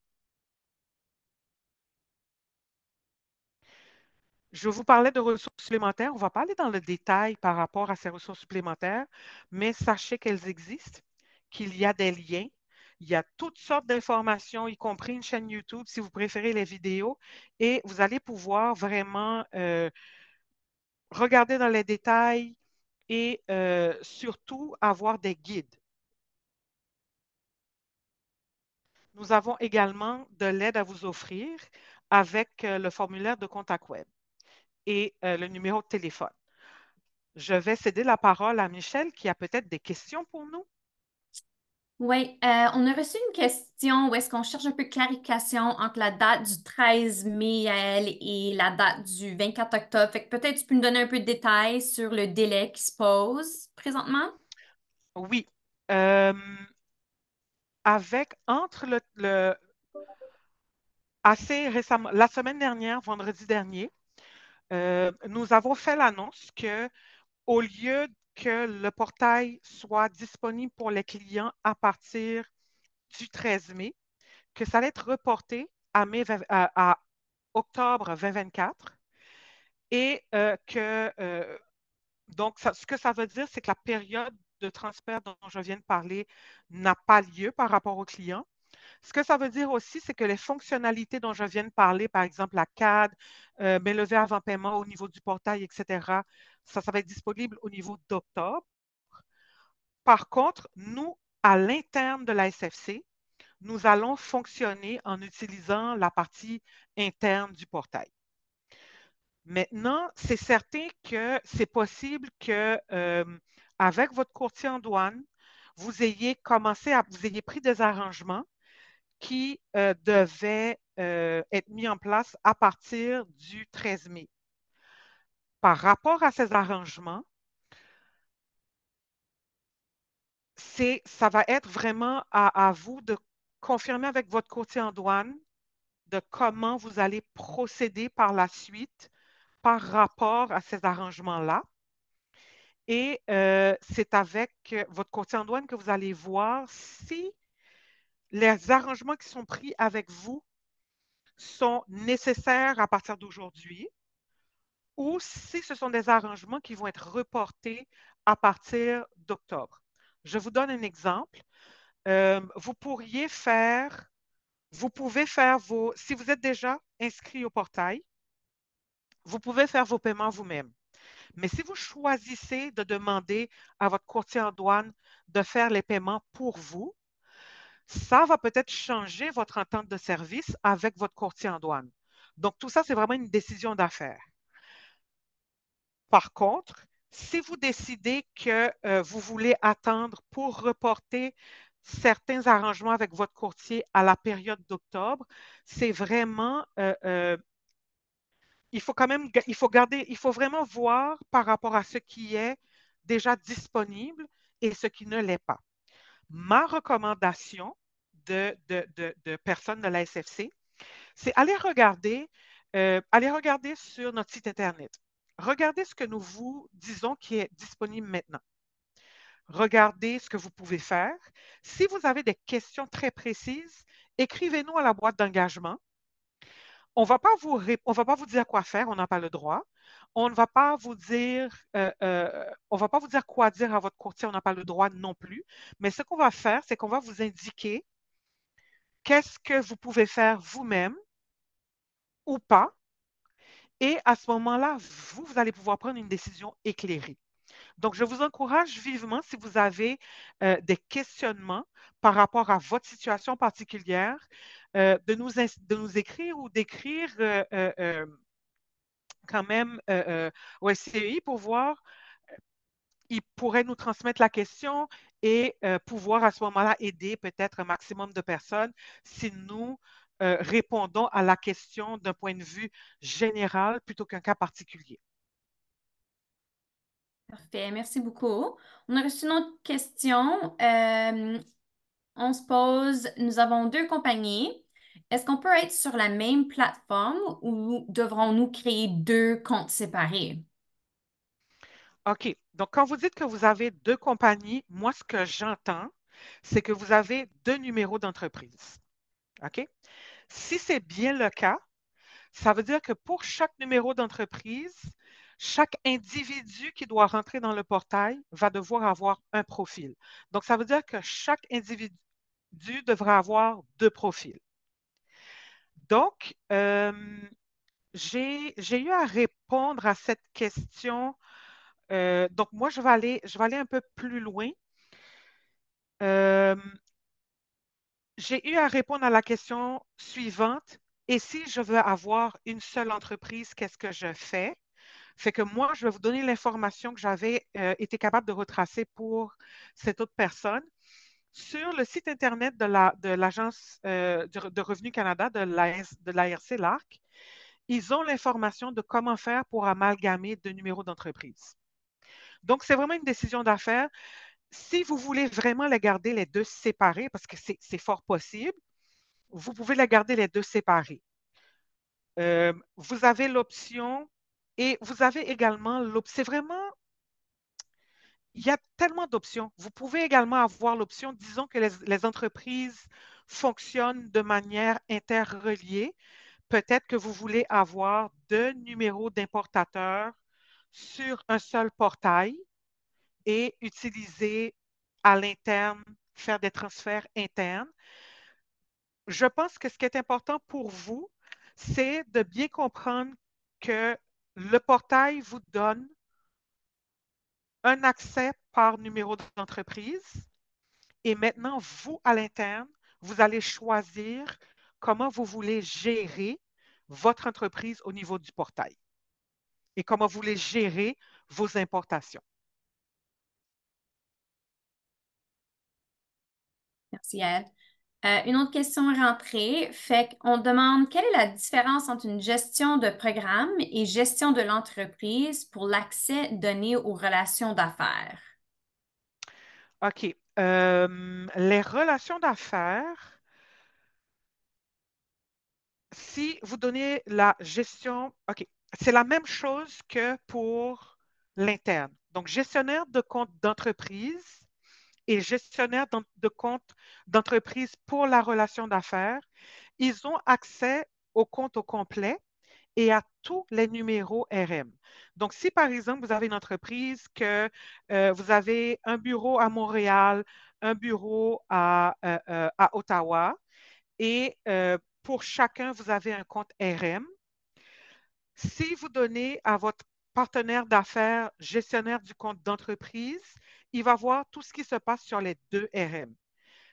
Je vous parlais de ressources supplémentaires. On ne va pas aller dans le détail par rapport à ces ressources supplémentaires, mais sachez qu'elles existent, qu'il y a des liens. Il y a toutes sortes d'informations, y compris une chaîne YouTube si vous préférez les vidéos, et vous allez pouvoir vraiment regarder dans les détails et surtout avoir des guides. Nous avons également de l'aide à vous offrir avec le formulaire de contact web et le numéro de téléphone. Je vais céder la parole à Michel qui a peut-être des questions pour nous. Oui, on a reçu une question où est-ce qu'on cherche un peu de clarification entre la date du 13 mai à elle et la date du 24 octobre. Fait que peut-être tu peux nous donner un peu de détails sur le délai qui se pose présentement? Oui. Entre assez récemment, la semaine dernière, vendredi dernier, nous avons fait l'annonce que au lieu que le portail soit disponible pour les clients à partir du 13 mai, que ça allait être reporté à octobre 2024 et donc, ce que ça veut dire, c'est que la période de transfert dont je viens de parler n'a pas lieu par rapport aux clients. Ce que ça veut dire aussi, c'est que les fonctionnalités dont je viens de parler, par exemple la CAD, mes levées avant paiement au niveau du portail, etc., ça va être disponible au niveau d'octobre. Par contre, nous, à l'interne de la SFC, nous allons fonctionner en utilisant la partie interne du portail. Maintenant, c'est certain que c'est possible que avec votre courtier en douane, vous ayez vous ayez pris des arrangements qui devaient être mis en place à partir du 13 mai. Par rapport à ces arrangements, ça va être vraiment à vous de confirmer avec votre courtier en douane de comment vous allez procéder par la suite par rapport à ces arrangements-là. Et c'est avec votre courtier en douane que vous allez voir si les arrangements qui sont pris avec vous sont nécessaires à partir d'aujourd'hui ou si ce sont des arrangements qui vont être reportés à partir d'octobre. Je vous donne un exemple. Vous pouvez faire si vous êtes déjà inscrit au portail, vous pouvez faire vos paiements vous-même. Mais si vous choisissez de demander à votre courtier en douane de faire les paiements pour vous, ça va peut-être changer votre entente de service avec votre courtier en douane. Donc, tout ça, c'est vraiment une décision d'affaires. Par contre, si vous décidez que vous voulez attendre pour reporter certains arrangements avec votre courtier à la période d'octobre, c'est vraiment il faut quand même, il faut vraiment voir par rapport à ce qui est déjà disponible et ce qui ne l'est pas. Ma recommandation de personnes de la SFC, c'est aller regarder sur notre site Internet. Regardez ce que nous vous disons qui est disponible maintenant. Regardez ce que vous pouvez faire. Si vous avez des questions très précises, écrivez-nous à la boîte d'engagement. On ne va pas vous dire quoi faire, on n'a pas le droit. On ne va pas vous dire, on va pas vous dire quoi dire à votre courtier, on n'a pas le droit non plus. Mais ce qu'on va faire, c'est qu'on va vous indiquer qu'est-ce que vous pouvez faire vous-même ou pas. Et à ce moment-là, vous allez pouvoir prendre une décision éclairée. Donc, je vous encourage vivement, si vous avez des questionnements par rapport à votre situation particulière, de nous écrire ou d'écrire quand même au SCI pour voir, ils pourraient nous transmettre la question et pouvoir à ce moment-là aider peut-être un maximum de personnes si nous répondons à la question d'un point de vue général plutôt qu'un cas particulier. Parfait, merci beaucoup. On a reçu une autre question. On se pose, nous avons deux compagnies. Est-ce qu'on peut être sur la même plateforme ou devrons-nous créer deux comptes séparés? OK. Donc, quand vous dites que vous avez deux compagnies, moi, ce que j'entends, c'est que vous avez deux numéros d'entreprise. OK? Si c'est bien le cas, ça veut dire que pour chaque numéro d'entreprise, chaque individu qui doit rentrer dans le portail va devoir avoir un profil. Donc, ça veut dire que chaque individu devra avoir deux profils. Donc, j'ai eu à répondre à cette question. Donc, moi, je vais aller un peu plus loin. Euh, j'ai eu à répondre à la question suivante. Et si je veux avoir une seule entreprise, qu'est-ce que je fais? Fait que moi, je vais vous donner l'information que j'avais été capable de retracer pour cette autre personne. Sur le site Internet de l'Agence de Revenu Canada, de l'ARC LARC, ils ont l'information de comment faire pour amalgamer deux numéros d'entreprise. Donc, c'est vraiment une décision d'affaires. Si vous voulez vraiment les garder les deux séparés, parce que c'est fort possible, vous pouvez les garder les deux séparés. Vous avez l'option et vous avez également l'option. C'est vraiment, il y a tellement d'options. Vous pouvez également avoir l'option, disons que les entreprises fonctionnent de manière interreliée. Peut-être que vous voulez avoir deux numéros d'importateurs sur un seul portail et utiliser à l'interne, faire des transferts internes. Je pense que ce qui est important pour vous, c'est de bien comprendre que le portail vous donne un accès par numéro d'entreprise et maintenant, vous, à l'interne, vous allez choisir comment vous voulez gérer votre entreprise au niveau du portail et comment vous voulez gérer vos importations. Merci, Yael. Une autre question est rentrée. Fait qu'on demande quelle est la différence entre une gestion de programme et gestion de l'entreprise pour l'accès donné aux relations d'affaires. OK. Les relations d'affaires, si vous donnez la gestion, OK, c'est la même chose que pour l'interne. Donc, gestionnaire de compte d'entreprise et gestionnaire de compte d'entreprise pour la relation d'affaires, ils ont accès au compte au complet et à tous les numéros RM. Donc, si par exemple, vous avez une entreprise que vous avez un bureau à Montréal, un bureau à Ottawa, et pour chacun, vous avez un compte RM, si vous donnez à votre partenaire d'affaires gestionnaire du compte d'entreprise, il va voir tout ce qui se passe sur les deux RM.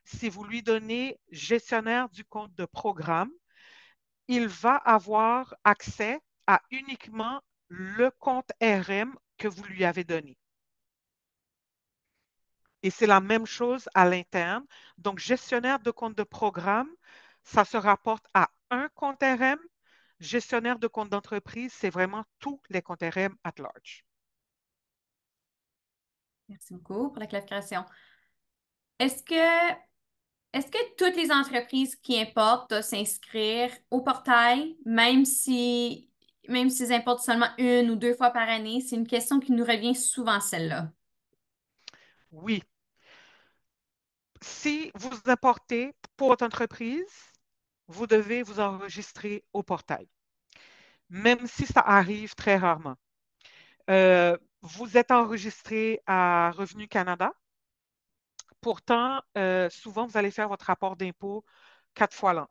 Si vous lui donnez gestionnaire du compte de programme, il va avoir accès à uniquement le compte RM que vous lui avez donné. Et c'est la même chose à l'interne. Donc, gestionnaire de compte de programme, ça se rapporte à un compte RM. Gestionnaire de compte d'entreprise, c'est vraiment tous les comptes RM at large. Merci beaucoup pour la clarification. Est-ce que, est-ce que toutes les entreprises qui importent doivent s'inscrire au portail, même s'ils importent seulement une ou deux fois par année? C'est une question qui nous revient souvent, celle-là. Oui, si vous importez pour votre entreprise, vous devez vous enregistrer au portail, même si ça arrive très rarement. Vous êtes enregistré à Revenu Canada. Pourtant, souvent, vous allez faire votre rapport d'impôt 4 fois l'an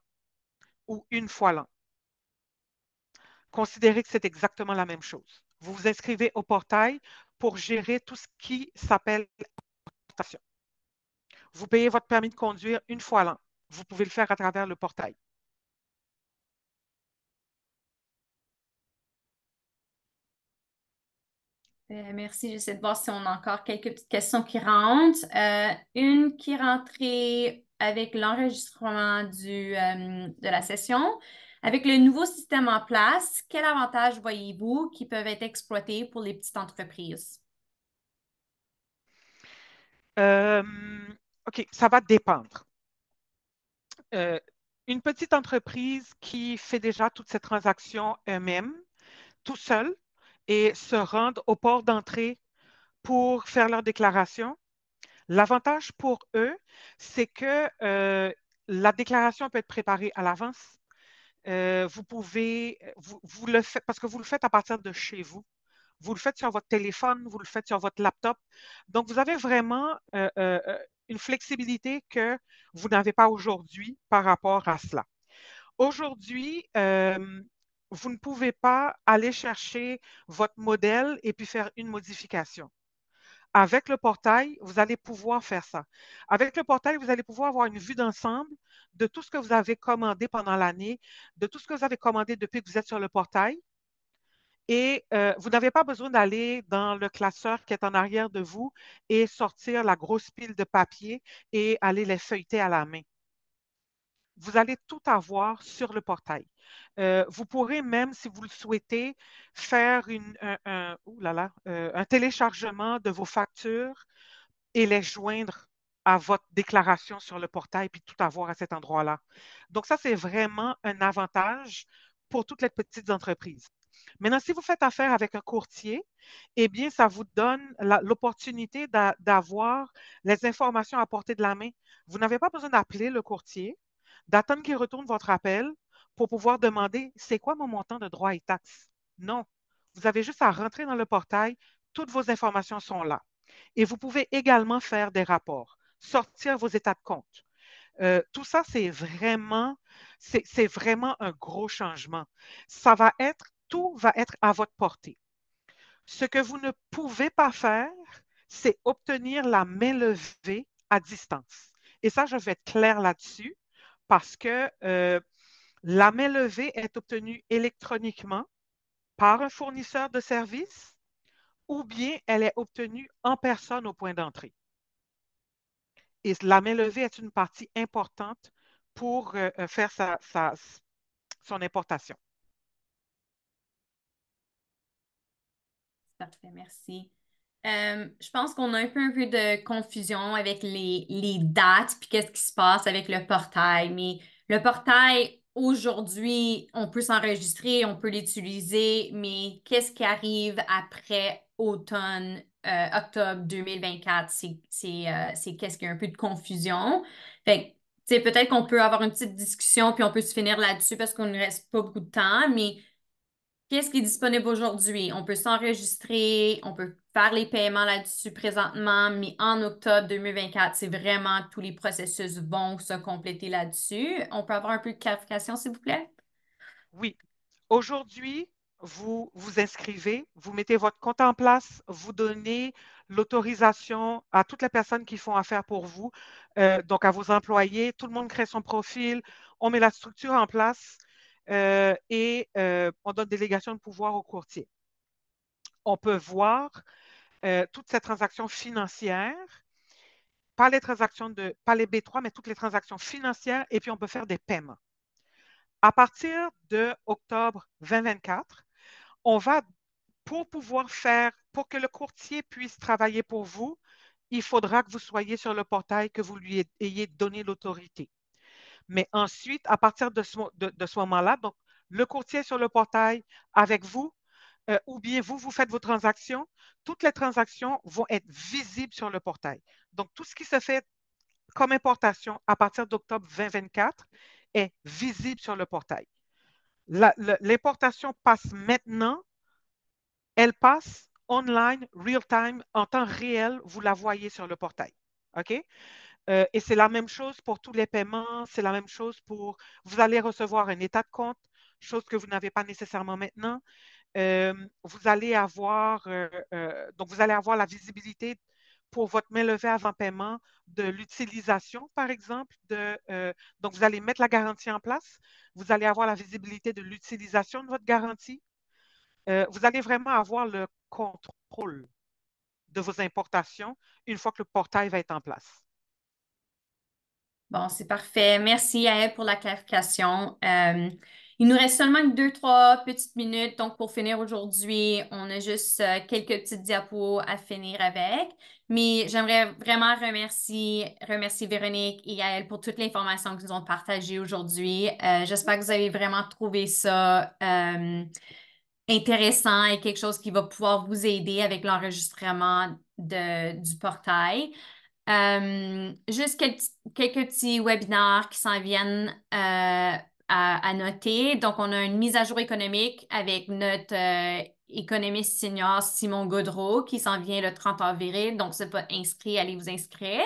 ou une fois l'an. Considérez que c'est exactement la même chose. Vous vous inscrivez au portail pour gérer tout ce qui s'appelle importation. Vous payez votre permis de conduire une fois l'an. Vous pouvez le faire à travers le portail. Merci. J'essaie de voir si on a encore quelques petites questions qui rentrent. Une qui est rentrée avec l'enregistrement de la session. Avec le nouveau système en place, quel avantage voyez-vous qui peuvent être exploités pour les petites entreprises? Euh, OK, ça va dépendre. Euh, une petite entreprise qui fait déjà toutes ces transactions eux-mêmes, tout seul, et se rendent au port d'entrée pour faire leur déclaration. L'avantage pour eux, c'est que la déclaration peut être préparée à l'avance. Vous pouvez, vous le faites, parce que vous le faites à partir de chez vous. Vous le faites sur votre téléphone, vous le faites sur votre laptop. Donc, vous avez vraiment une flexibilité que vous n'avez pas aujourd'hui par rapport à cela. Aujourd'hui, vous ne pouvez pas aller chercher votre modèle et puis faire une modification. Avec le portail, vous allez pouvoir faire ça. Avec le portail, vous allez pouvoir avoir une vue d'ensemble de tout ce que vous avez commandé pendant l'année, de tout ce que vous avez commandé depuis que vous êtes sur le portail. Et vous n'avez pas besoin d'aller dans le classeur qui est en arrière de vous et sortir la grosse pile de papier et aller les feuilleter à la main. Vous allez tout avoir sur le portail. Vous pourrez même, si vous le souhaitez, faire un téléchargement de vos factures et les joindre à votre déclaration sur le portail, puis tout avoir à cet endroit-là. Donc, ça, c'est vraiment un avantage pour toutes les petites entreprises. Maintenant, si vous faites affaire avec un courtier, eh bien, ça vous donne l'opportunité d'avoir les informations à portée de la main. Vous n'avez pas besoin d'appeler le courtier, d'attendre qu'il retourne votre appel pour pouvoir demander c'est quoi mon montant de droits et taxes. Non, vous avez juste à rentrer dans le portail, toutes vos informations sont là. Et vous pouvez également faire des rapports, sortir vos états de compte. Tout ça, c'est vraiment un gros changement. Tout va être à votre portée. Ce que vous ne pouvez pas faire, c'est obtenir la main levée à distance. Et ça, je vais être claire là-dessus parce que la main levée est obtenue électroniquement par un fournisseur de services ou bien elle est obtenue en personne au point d'entrée. Et la main levée est une partie importante pour faire son importation. Parfait, merci. Je pense qu'on a un peu de confusion avec les dates puis qu'est-ce qui se passe avec le portail. Mais le portail, aujourd'hui, on peut s'enregistrer, on peut l'utiliser, mais qu'est-ce qui arrive après automne, octobre 2024? C'est qu'est-ce qu'il y a un peu de confusion. Fait que, tu sais, peut-être qu'on peut avoir une petite discussion puis on peut se finir là-dessus parce qu'on ne reste pas beaucoup de temps, mais qu'est-ce qui est disponible aujourd'hui? On peut s'enregistrer, on peut faire les paiements là-dessus présentement, mais en octobre 2024, c'est vraiment tous les processus vont se compléter là-dessus. On peut avoir un peu de clarification, s'il vous plaît? Oui. Aujourd'hui, vous vous inscrivez, vous mettez votre compte en place, vous donnez l'autorisation à toutes les personnes qui font affaire pour vous, donc à vos employés, tout le monde crée son profil, on met la structure en place et on donne délégation de pouvoir au courtier. On peut voir toutes ces transactions financières, pas les B3, mais toutes les transactions financières, et puis on peut faire des paiements. À partir de octobre 2024, on va, pour que le courtier puisse travailler pour vous, il faudra que vous soyez sur le portail, que vous lui ayez donné l'autorité. Mais ensuite, à partir de ce moment-là, donc le courtier est sur le portail avec vous, ou bien vous faites vos transactions, toutes les transactions vont être visibles sur le portail. Donc, tout ce qui se fait comme importation à partir d'octobre 2024 est visible sur le portail. L'importation passe maintenant, elle passe online, real-time, en temps réel, vous la voyez sur le portail. OK? Et c'est la même chose pour tous les paiements, c'est la même chose vous allez recevoir un état de compte, chose que vous n'avez pas nécessairement maintenant. Donc vous allez avoir la visibilité pour votre main levée avant paiement de l'utilisation, par exemple. Donc, vous allez mettre la garantie en place. Vous allez avoir la visibilité de l'utilisation de votre garantie. Vous allez vraiment avoir le contrôle de vos importations une fois que le portail va être en place. Bon, c'est parfait. Merci, Yael, pour la clarification. Il nous reste seulement 2, 3 petites minutes. Donc, pour finir aujourd'hui, on a juste quelques petites diapos à finir avec. Mais j'aimerais vraiment remercier Véronique et Yael pour toute l'information qu'ils ont partagée aujourd'hui. J'espère que vous avez vraiment trouvé ça intéressant et quelque chose qui va pouvoir vous aider avec l'enregistrement du portail. Juste quelques petits webinaires qui s'en viennent à noter. Donc, on a une mise à jour économique avec notre économiste senior Simon Gaudreau qui s'en vient le 30 avril. Donc, si vous n'êtes pas inscrit, allez vous inscrire.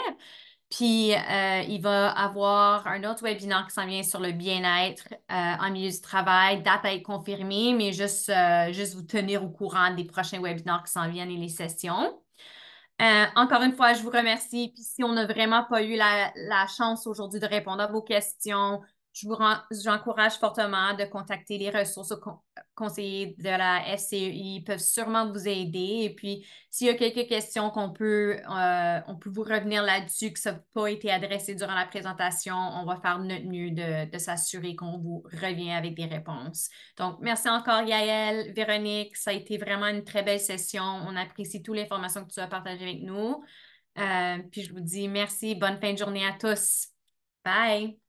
Puis, il va avoir un autre webinaire qui s'en vient sur le bien-être en milieu du travail, date à être confirmée, mais juste vous tenir au courant des prochains webinaires qui s'en viennent et les sessions. Encore une fois, je vous remercie. Puis si on n'a vraiment pas eu la chance aujourd'hui de répondre à vos questions, j'encourage fortement de contacter les ressources conseillers de la FCEI. Ils peuvent sûrement vous aider. Et puis, s'il y a quelques questions on peut vous revenir là-dessus, que ça n'a pas été adressé durant la présentation, on va faire notre mieux de s'assurer qu'on vous revient avec des réponses. Donc, merci encore, Yael, Véronique. Ça a été vraiment une très belle session. On apprécie toute l'information que tu as partagée avec nous. Puis je vous dis merci. Bonne fin de journée à tous. Bye.